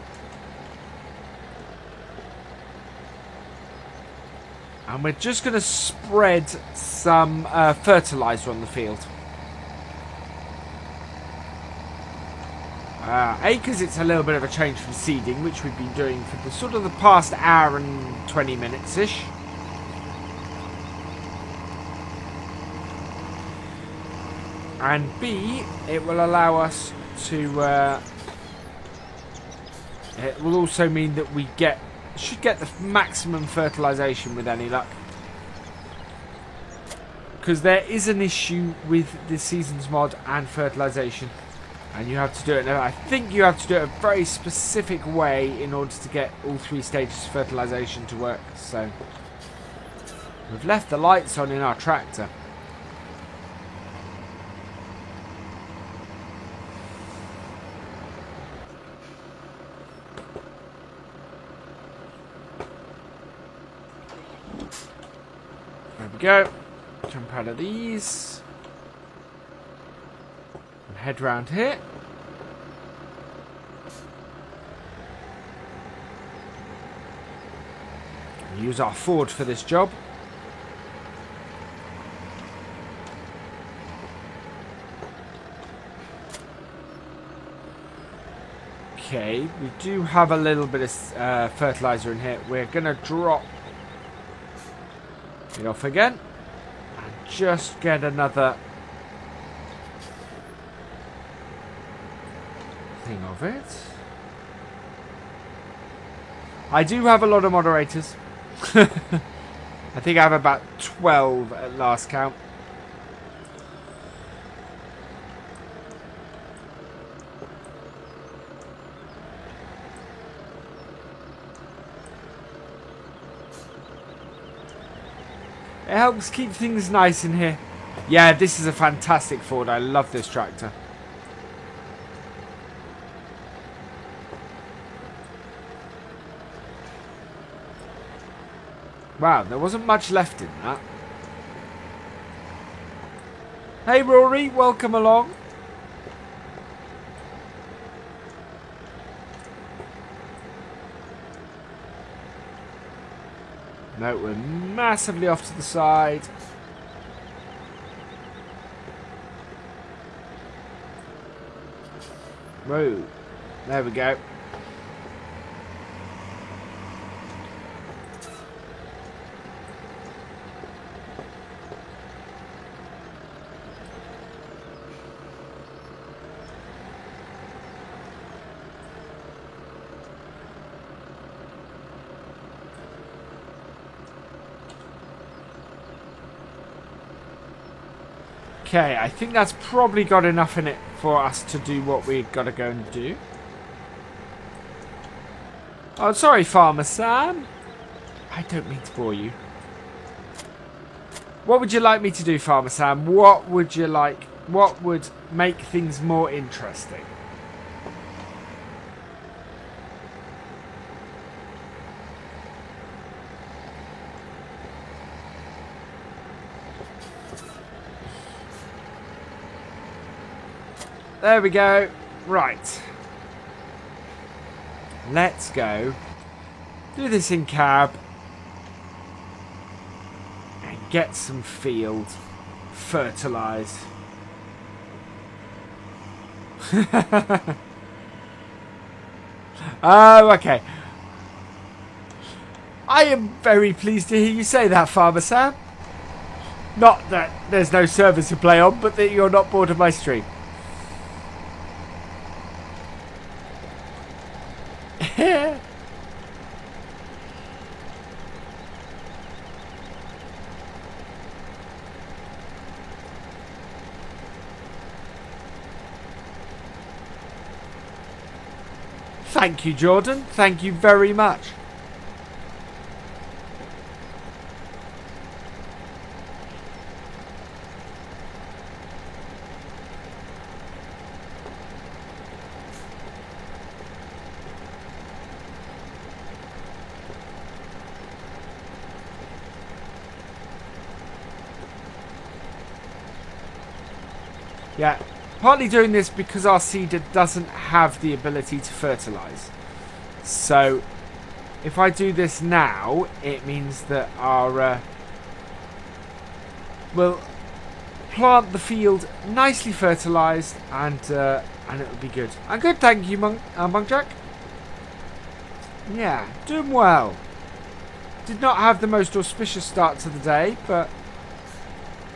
and we're just gonna spread some fertilizer on the field. Because it's a little bit of a change from seeding, which we've been doing for the sort of the past hour and 20 minutes-ish. And B, it will allow us to... it will also mean that we should get the maximum fertilization with any luck. Because there is an issue with the Seasons mod and fertilization. And you have to do it, I think you have to do it a very specific way in order to get all 3 stages of fertilization to work. So, we've left the lights on in our tractor. There we go. Jump out of these. Head round here. Use our Ford for this job. Okay, we do have a little bit of fertilizer in here. We're going to drop it off again and just get another thing of it. I do have a lot of moderators. I think I have about 12 at last count. It helps keep things nice in here. Yeah, this is a fantastic Ford. I love this tractor. Wow, there wasn't much left in that. Hey Rory, welcome along. No, we're massively off to the side. Whoa, there we go. Okay, I think that's probably got enough in it for us to do what we've got to go and do. Oh, sorry, Farmer Sam. I don't mean to bore you. What would you like me to do, Farmer Sam? What would you like? What would make things more interesting? There we go. Right. Let's go. Do this in cab. And get some field fertilised. Oh, okay. I am very pleased to hear you say that, Farmer Sam. Not that there's no servers to play on, but that you're not bored of my stream. Thank you, Jordan. Thank you very much. Yeah, partly doing this because our seeder doesn't have the ability to fertilise. So, if I do this now, it means that our we'll plant the field nicely fertilised, and it'll be good. I'm good, thank you, Monk Jack. Yeah, doing well. Did not have the most auspicious start to the day, but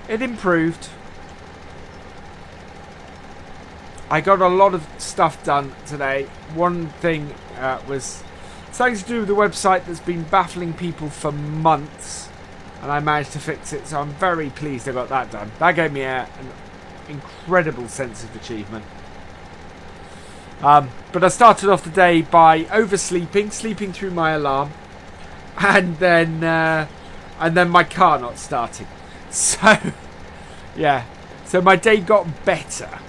it improved. I got a lot of stuff done today. One thing was something to do with the website that's been baffling people for months, and I managed to fix it, so I'm very pleased I got that done. That gave me an incredible sense of achievement. But I started off the day by oversleeping, sleeping through my alarm, and then my car not starting. So, yeah. So my day got better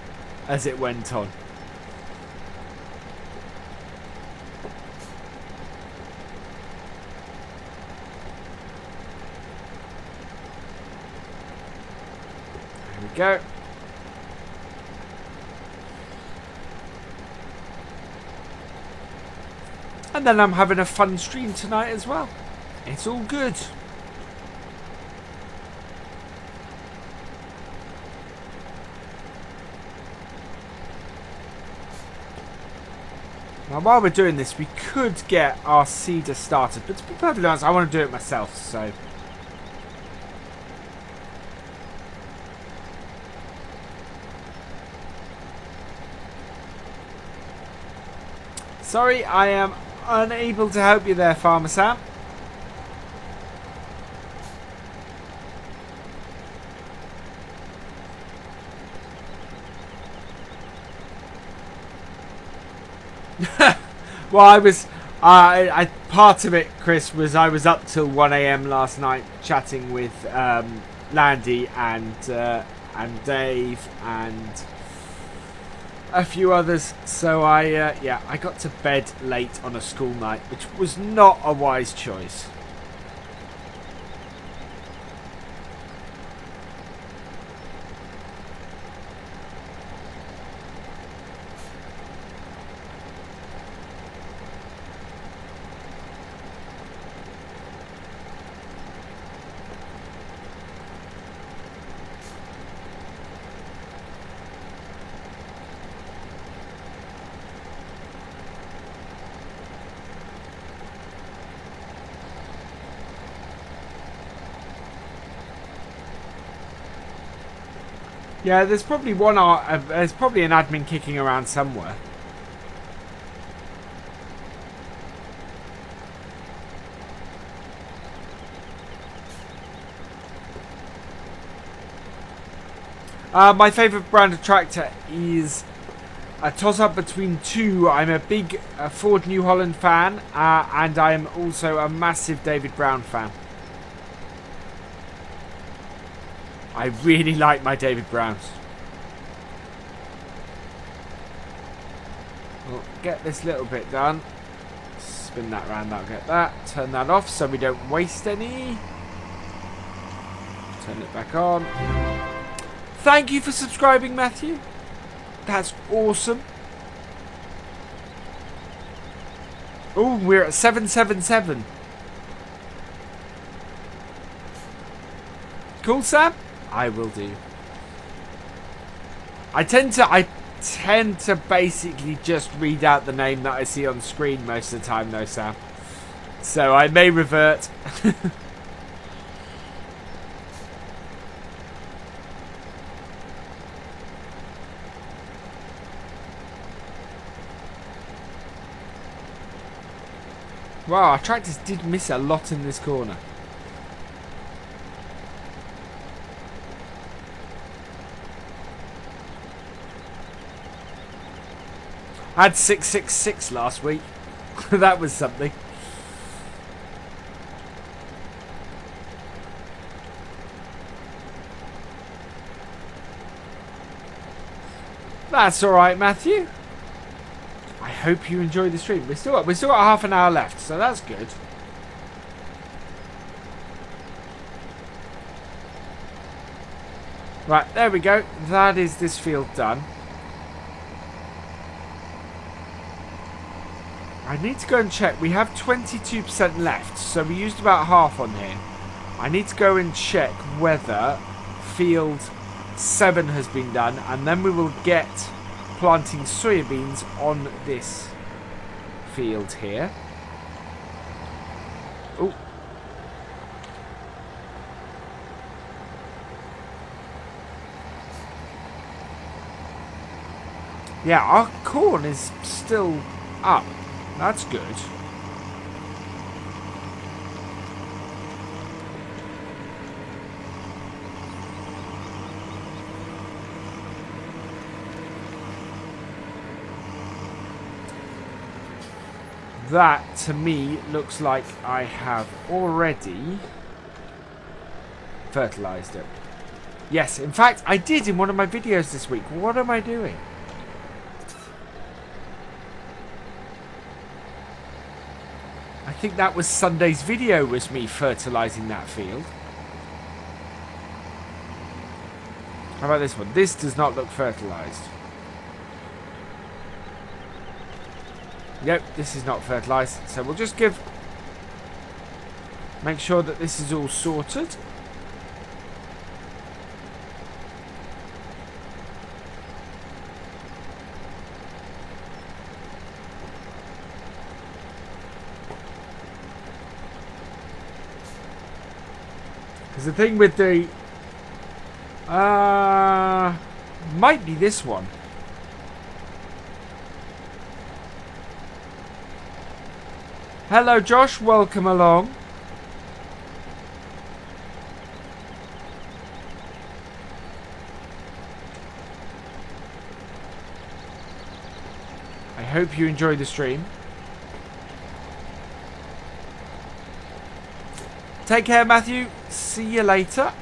as it went on. There we go. And then I'm having a fun stream tonight as well. It's all good. Now, while we're doing this, we could get our seeder started, but to be perfectly honest, I want to do it myself, so... Sorry, I am unable to help you there, Farmer Sam. Well, I was... part of it, Chris, was I was up till 1 AM last night chatting with Landy and Dave and a few others. So I got to bed late on a school night, which was not a wise choice. Yeah, there's probably there's probably an admin kicking around somewhere. My favourite brand of tractor is a toss-up between two. I'm a big Ford New Holland fan, and I am also a massive David Brown fan. I really like my David Browns. We'll get this little bit done. Spin that round, that'll get that. Turn that off so we don't waste any. Turn it back on. Thank you for subscribing, Matthew. That's awesome. Oh, we're at 777. Cool, Sam? I will do. I tend to basically just read out the name that I see on screen most of the time, though, Sam. So I may revert. Wow, our tractors did miss a lot in this corner. I had 666 last week. That was something. That's alright, Matthew. I hope you enjoy the stream. We've still got half an hour left, so that's good. Right, there we go. That is this field done. I need to go and check. We have 22% left, so we used about half on here. I need to go and check whether field 7 has been done, and then we will get planting soybeans on this field here. Oh. Yeah, our corn is still up. That's good. That, to me, looks like I have already fertilized it. Yes, in fact, I did in one of my videos this week. What am I doing? I think that was Sunday's video, was me fertilizing that field. How about this one? This does not look fertilized. Nope, this is not fertilized. So we'll just make sure that this is all sorted. Because the thing with the... might be this one. Hello, Josh. Welcome along. I hope you enjoy the stream. Take care, Matthew. See you later.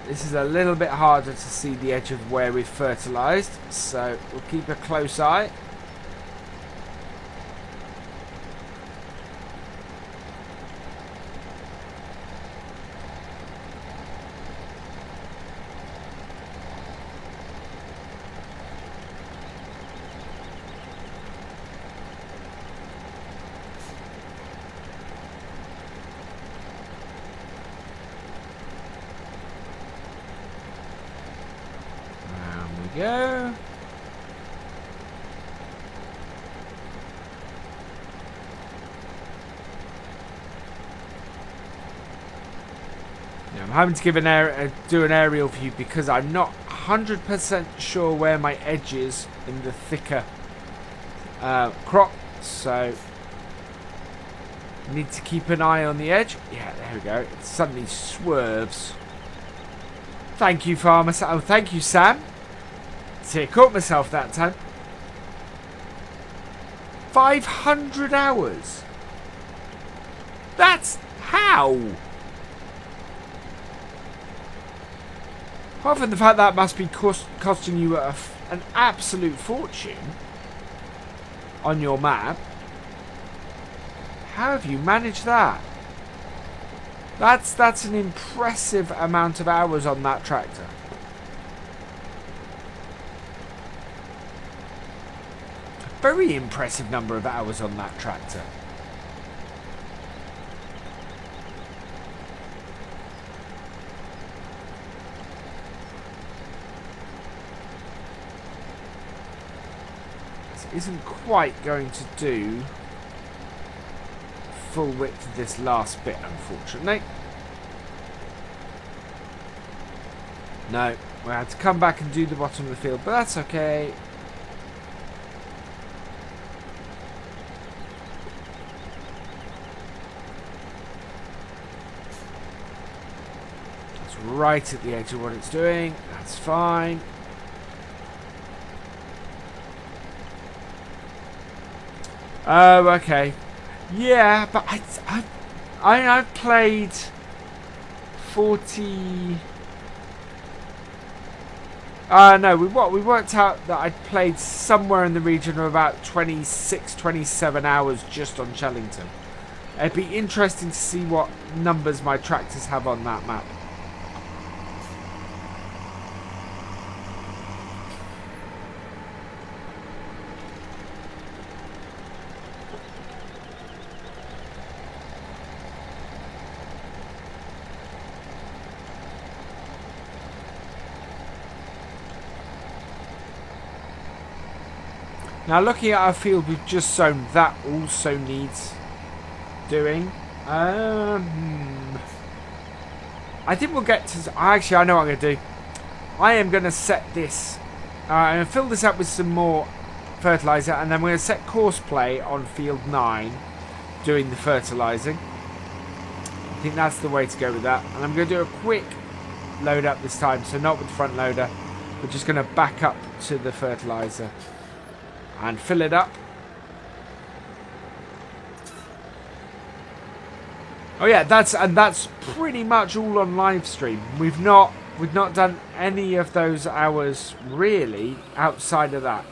This is a little bit harder to see the edge of where we've fertilized, so we'll keep a close eye. Go. Yeah, I'm having to give do an aerial view because I'm not 100% sure where my edge is in the thicker crop, so need to keep an eye on the edge. Yeah, there we go. It suddenly swerves. Thank you, Farmer Sam. Oh, thank you, Sam. See, I caught myself that time. 500 hours. That's how. Apart from the fact that must be costing you an absolute fortune on your map. How have you managed that? That's an impressive amount of hours on that tractor. very impressive number of hours on that tractor. Isn't quite going to do full width of this last bit, unfortunately. No, we had to come back and do the bottom of the field, but that's okay. It's right at the edge of what it's doing. That's fine. Oh, okay. Yeah, but I've played 40. No, we worked out that I'd played somewhere in the region of about 26, 27 hours just on Chellington. It'd be interesting to see what numbers my tractors have on that map. Now, looking at our field we've just sown, that also needs doing. I think we'll get to... Actually, I know what I'm going to do. I am going to set this... I'm going to fill this up with some more fertiliser, and then we're going to set course play on field 9, doing the fertilising. I think that's the way to go with that. And I'm going to do a quick load up this time, so not with the front loader. We're just going to back up to the fertiliser and fill it up. Oh yeah, that's pretty much all on live stream. We've not done any of those hours really outside of that.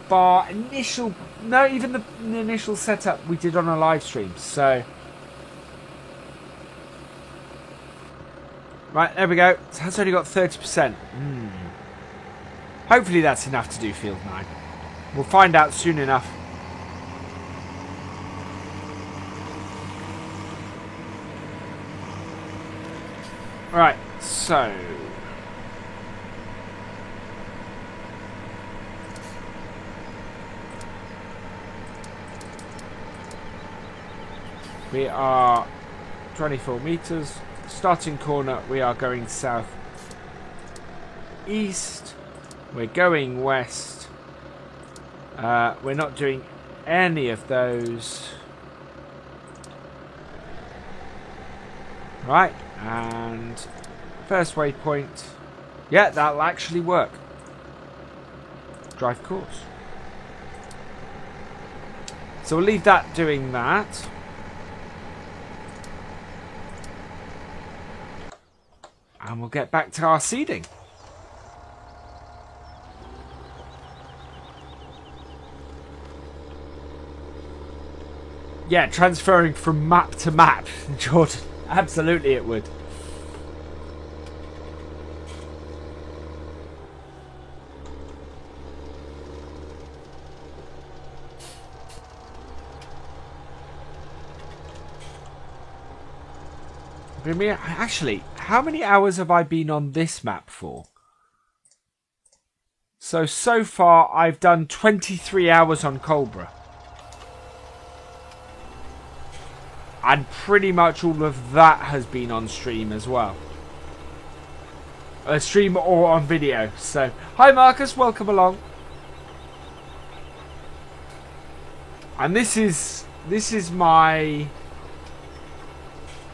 Bar initial, no, even the initial setup we did on a live stream. So right, there we go. So that's only got 30%. Hopefully that's enough to do field 9. We'll find out soon enough. Right, so we are 24 meters. Starting corner, we are going south east. We're going west. We're not doing any of those. Right, and first waypoint. Yeah, that'll actually work. Drive course. So we'll leave that doing that. And we'll get back to our seeding. Yeah, transferring from map to map, Jordan. Absolutely it would. Actually, how many hours have I been on this map for? So far I've done 23 hours on Cobra. And pretty much all of that has been on stream as well. Stream or on video. So, hi Marcus, welcome along. And this is my...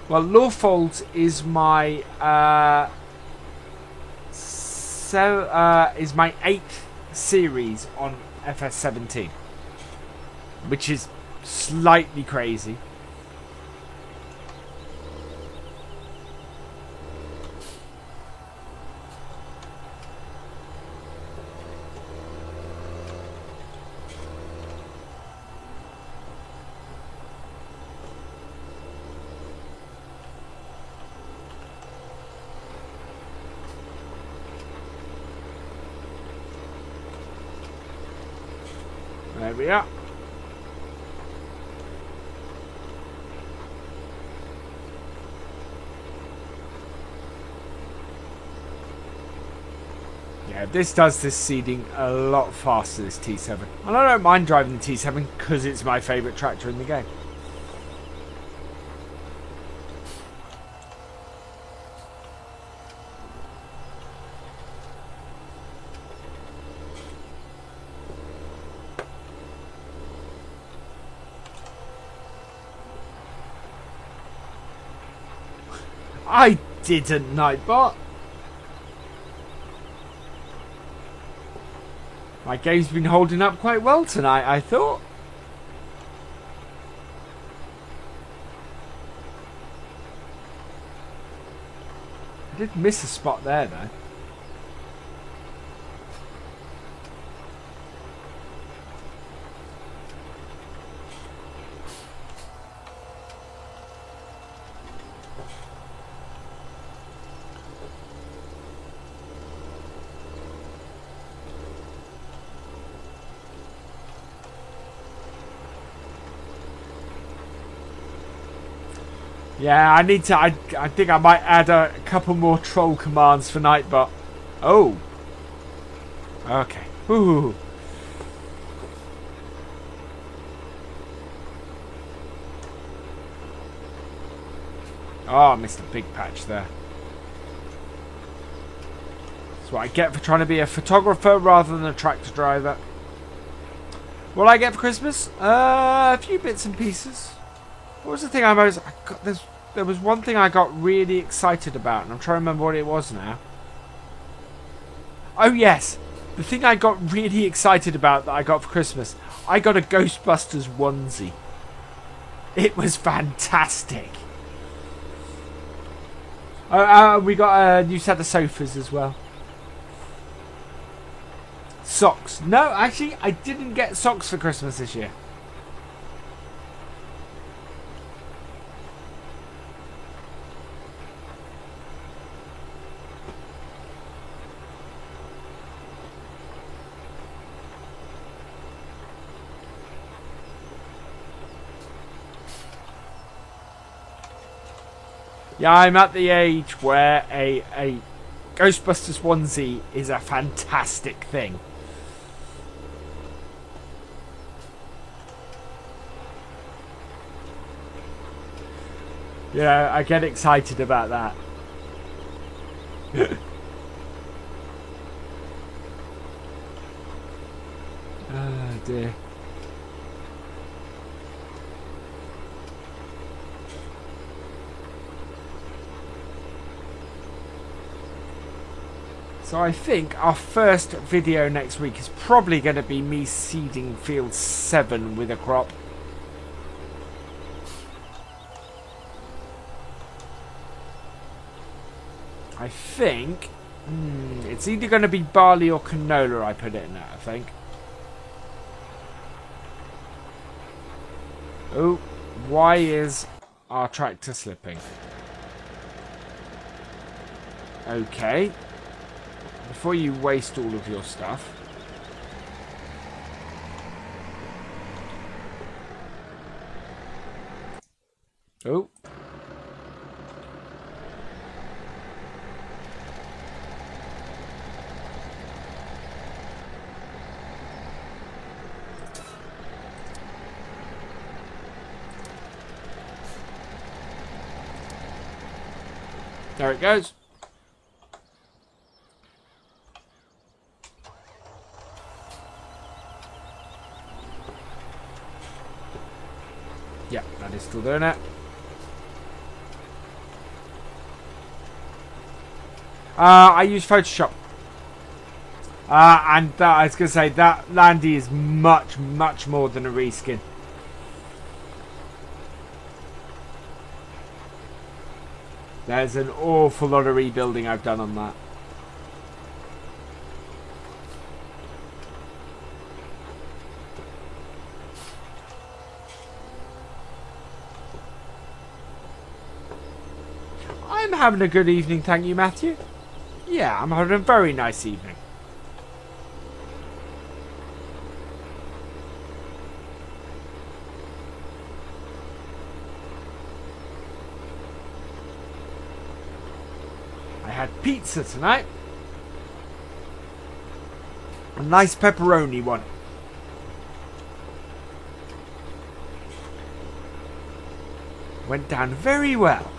Well, Lawfold is my... is my 8th series on FS17. Which is slightly crazy. There we are. Yeah, this does this seeding a lot faster, this T7. And I don't mind driving the T7 because it's my favourite tractor in the game. I didn't, Nightbot. My game's been holding up quite well tonight, I thought. I did miss a spot there, though. Yeah, I need to. I think I might add a couple more troll commands for Nightbot. Oh. Okay. Ooh. Oh, I missed a big patch there. That's what I get for trying to be a photographer rather than a tractor driver. What did I get for Christmas? A few bits and pieces. What was the thing I got? There was one thing I got really excited about, and I'm trying to remember what it was now. Oh yes, the thing I got really excited about that I got for Christmas. I got a Ghostbusters onesie. It was fantastic. We got a new set of sofas as well. Socks. No, actually, I didn't get socks for Christmas this year. Yeah, I'm at the age where a Ghostbusters onesie is a fantastic thing. Yeah, I get excited about that. Oh dear. So I think our first video next week is probably going to be me seeding field 7 with a crop. I think it's either going to be barley or canola I put it in that, I think. Oh, why is our tractor slipping? Okay. Before you waste all of your stuff. Oh. There it goes. Yeah, that is still doing it. I use Photoshop. And I was going to say, that Landy is much, much more than a reskin. There's an awful lot of rebuilding I've done on that. I'm having a good evening, thank you, Matthew. Yeah, I'm having a very nice evening. pizza tonight. A nice pepperoni one. Went down very well.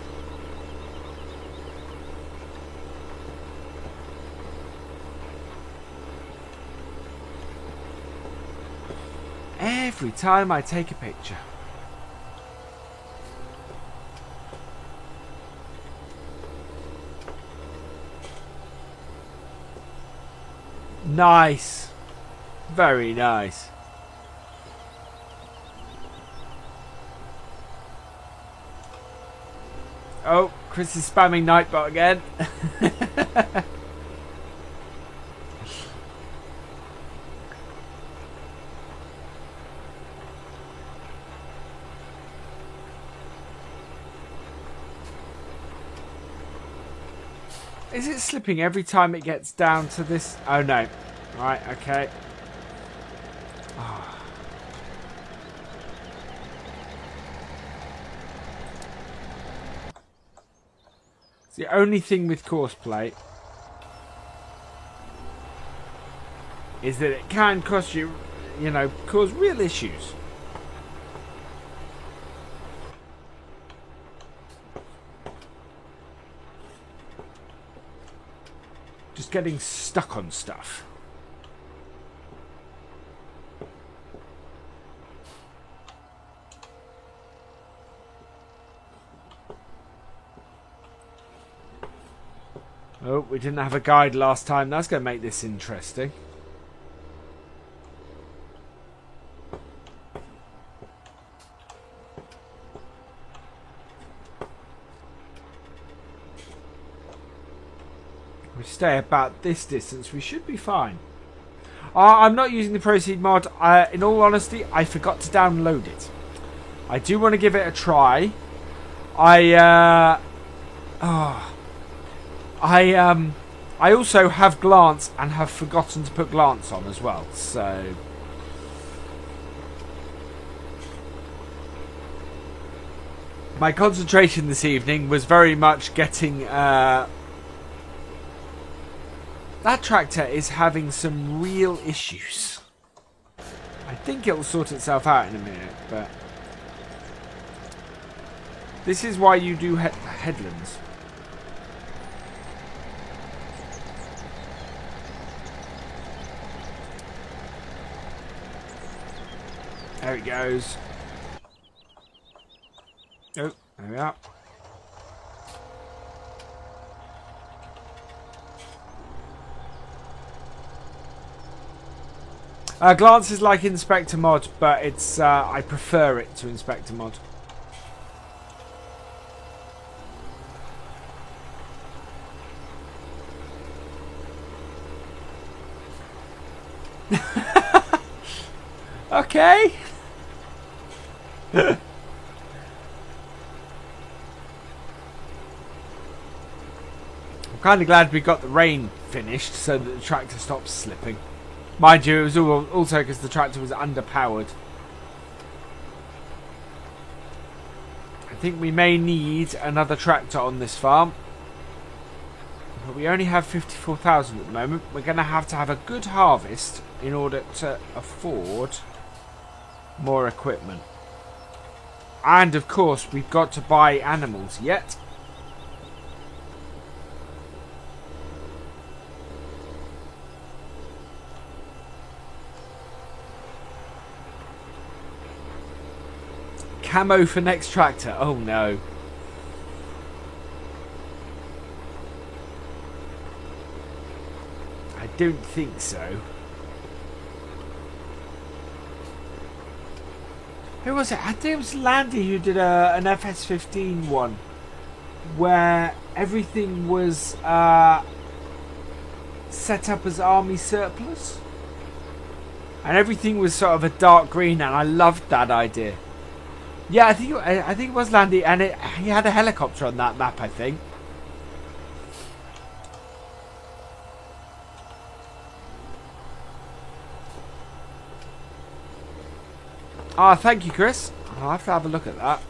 Every time I take a picture. Nice. Very nice. Oh, Chris is spamming Nightbot again. Is it slipping every time it gets down to this? Oh no. Right, okay. Oh. It's the only thing with Courseplay is that it can cost you, you know, cause real issues. Just getting stuck on stuff. Oh, we didn't have a guide last time. That's going to make this interesting. We stay about this distance, we should be fine. I'm not using the Proceed mod. In all honesty, I forgot to download it. I do want to give it a try. I also have Glance and have forgotten to put Glance on as well, so my concentration this evening was very much getting that tractor is having some real issues. I think it'll sort itself out in a minute, but this is why you do headlands. There it goes. Oh, there we are. Glance is like Inspector Mod, but it's I prefer it to Inspector Mod. Okay. I'm kind of glad we got the rain finished so that the tractor stops slipping. Mind you, it was also because the tractor was underpowered. I think we may need another tractor on this farm. But we only have 54,000 at the moment. We're going to have a good harvest in order to afford more equipment. And of course, we've got to buy animals yet. Camo for next tractor. Oh no. I don't think so. Who was it? I think it was Landy who did an FS15 one where everything was set up as army surplus and everything was sort of a dark green, and I loved that idea. Yeah, I think it was Landy, and he had a helicopter on that map, I think. Ah, thank you, Chris. I'll have to have a look at that.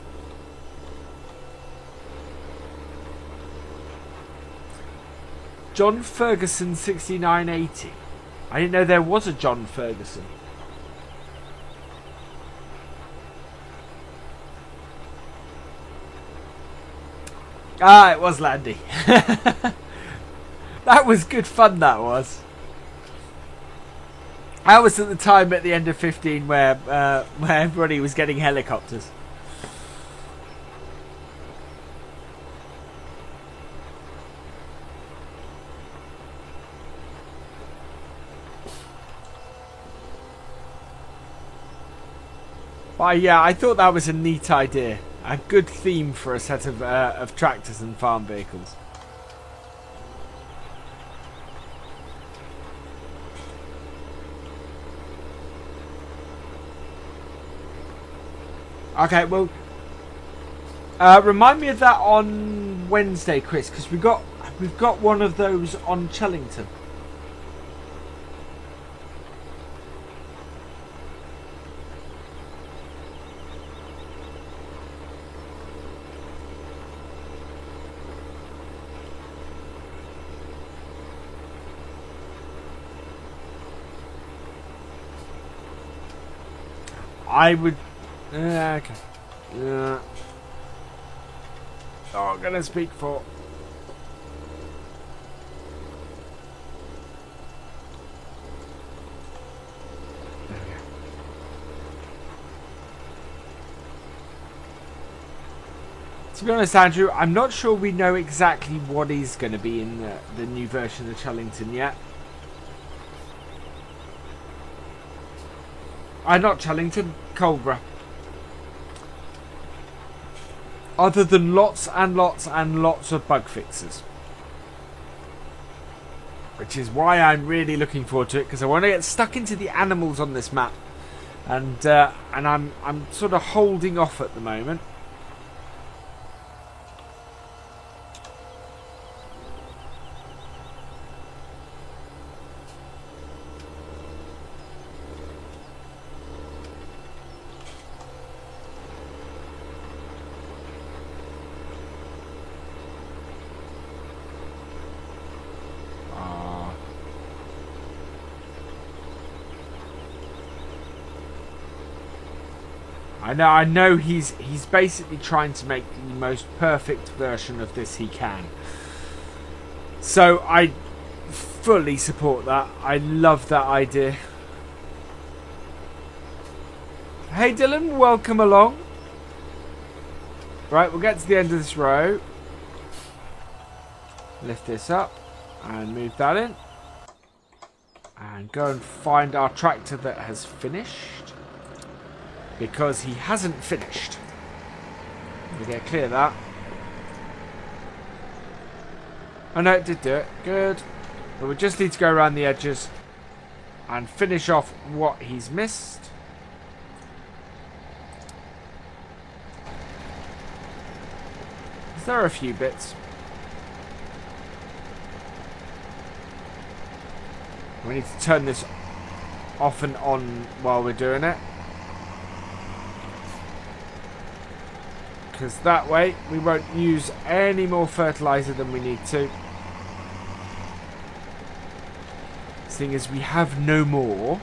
John Ferguson 6980. I didn't know there was a John Ferguson. Ah, it was Landy. That was good fun, that was. That was at the time at the end of 15 where everybody was getting helicopters. But yeah, I thought that was a neat idea. A good theme for a set of tractors and farm vehicles. Okay, well, remind me of that on Wednesday, Chris, because we've got one of those on Chellington. I would. Okay. Oh, I'm gonna speak for. To be honest, Andrew, I'm not sure we know exactly what is going to be in the new version of Chellington yet. Not Chellington, Culborough. Other than lots and lots and lots of bug fixes. Which is why I'm really looking forward to it, because I want to get stuck into the animals on this map. And I'm sort of holding off at the moment. I know he's basically trying to make the most perfect version of this he can. So I fully support that. I love that idea. Hey Dylan, welcome along. Right, we'll get to the end of this row. Lift this up and move that in. And go and find our tractor that has finished. Because he hasn't finished. We get clear of that. Oh no, it did do it. Good. But we just need to go around the edges and finish off what he's missed. There are a few bits. We need to turn this off and on while we're doing it. Because that way we won't use any more fertilizer than we need to. Seeing as we have no more.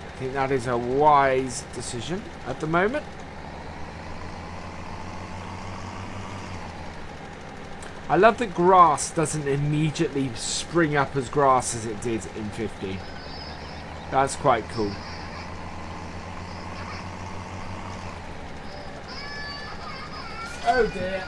I think that is a wise decision at the moment. I love that grass doesn't immediately spring up as grass as it did in 15. That's quite cool. Oh dear.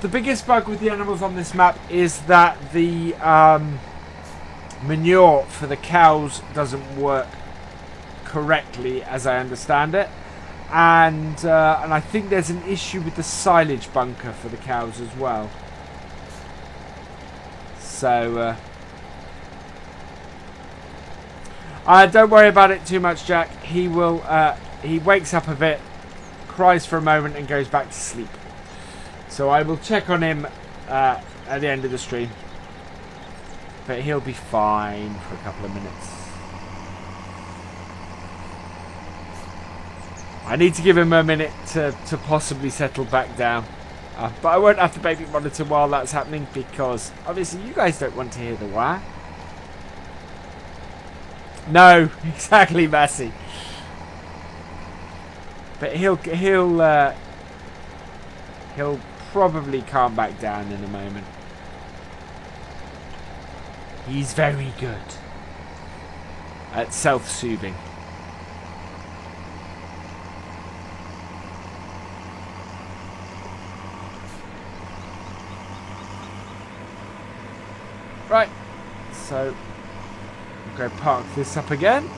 The biggest bug with the animals on this map is that the manure for the cows doesn't work correctly, as I understand it, and I think there's an issue with the silage bunker for the cows as well. So don't worry about it too much, Jack. He will. He wakes up a bit, cries for a moment and goes back to sleep. So I will check on him at the end of the stream. But he'll be fine for a couple of minutes. I need to give him a minute to possibly settle back down. But I won't have to baby monitor while that's happening because obviously you guys don't want to hear the wah. No, exactly, Massey. But he'll probably calm back down in a moment. He's very good at self-soothing. Right, so we'll go park this up again.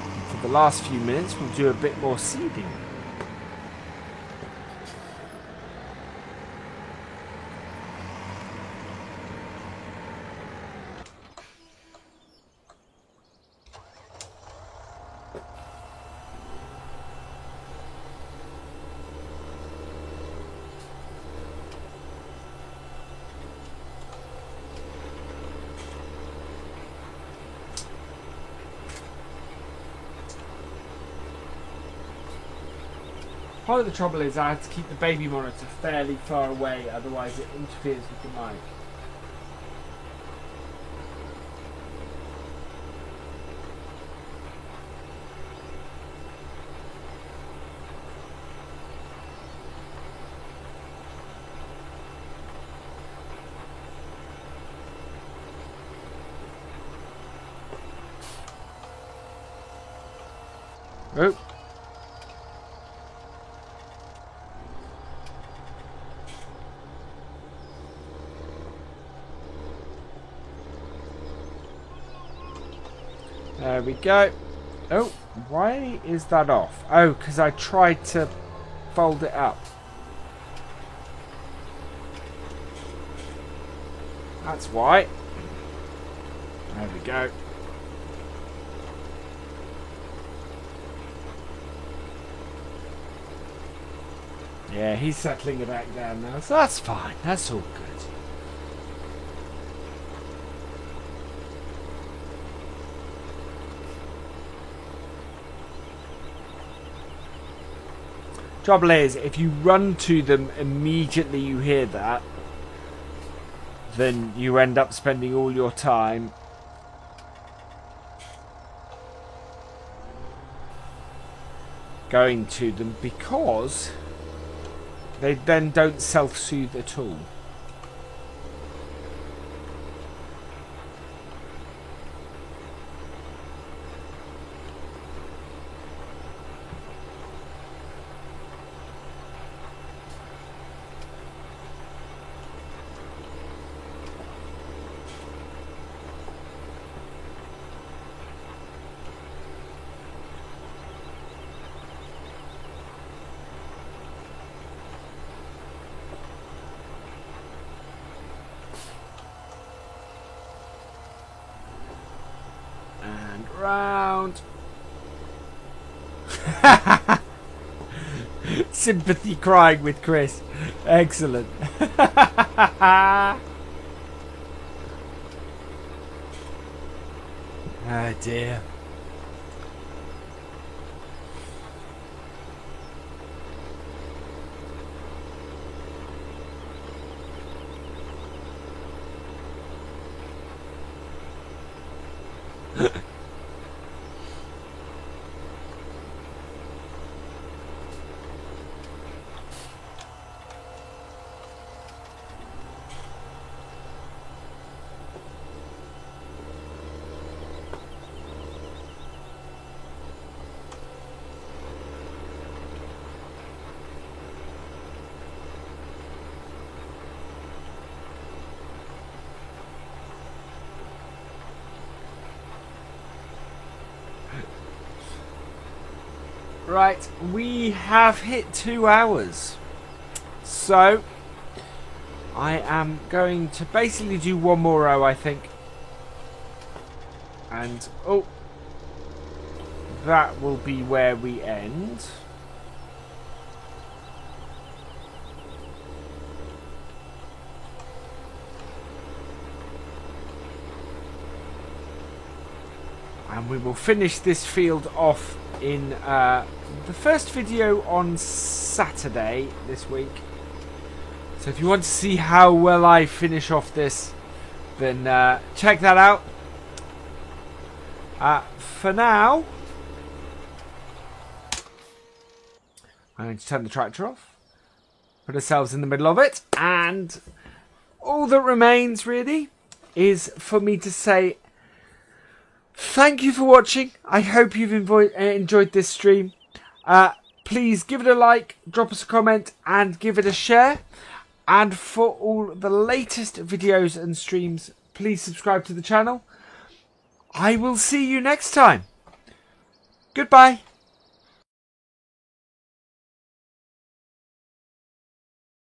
And for the last few minutes, we'll do a bit more seeding. Part of the trouble is I have to keep the baby monitor fairly far away, otherwise it interferes with the mic. Oh. There we go. Oh, why is that off? Oh, because I tried to fold it up. That's why. There we go. Yeah, he's settling it back down now, so that's fine. That's all good. Trouble is, if you run to them immediately you hear that, then you end up spending all your time going to them because they then don't self-soothe at all. Round. Sympathy crying with Chris. Excellent. Oh dear. Right, we have hit 2 hours. So, I am going to basically do one more row, I think. And, oh, that will be where we end. And we will finish this field off in the first video on Saturday this week. So if you want to see how well I finish off this, then check that out. For now, I'm going to turn the tractor off, put ourselves in the middle of it, and all that remains really is for me to say thank you for watching. I hope you've enjoyed this stream. Please give it a like, drop us a comment, and give it a share. And for all the latest videos and streams, please subscribe to the channel. I will see you next time. Goodbye.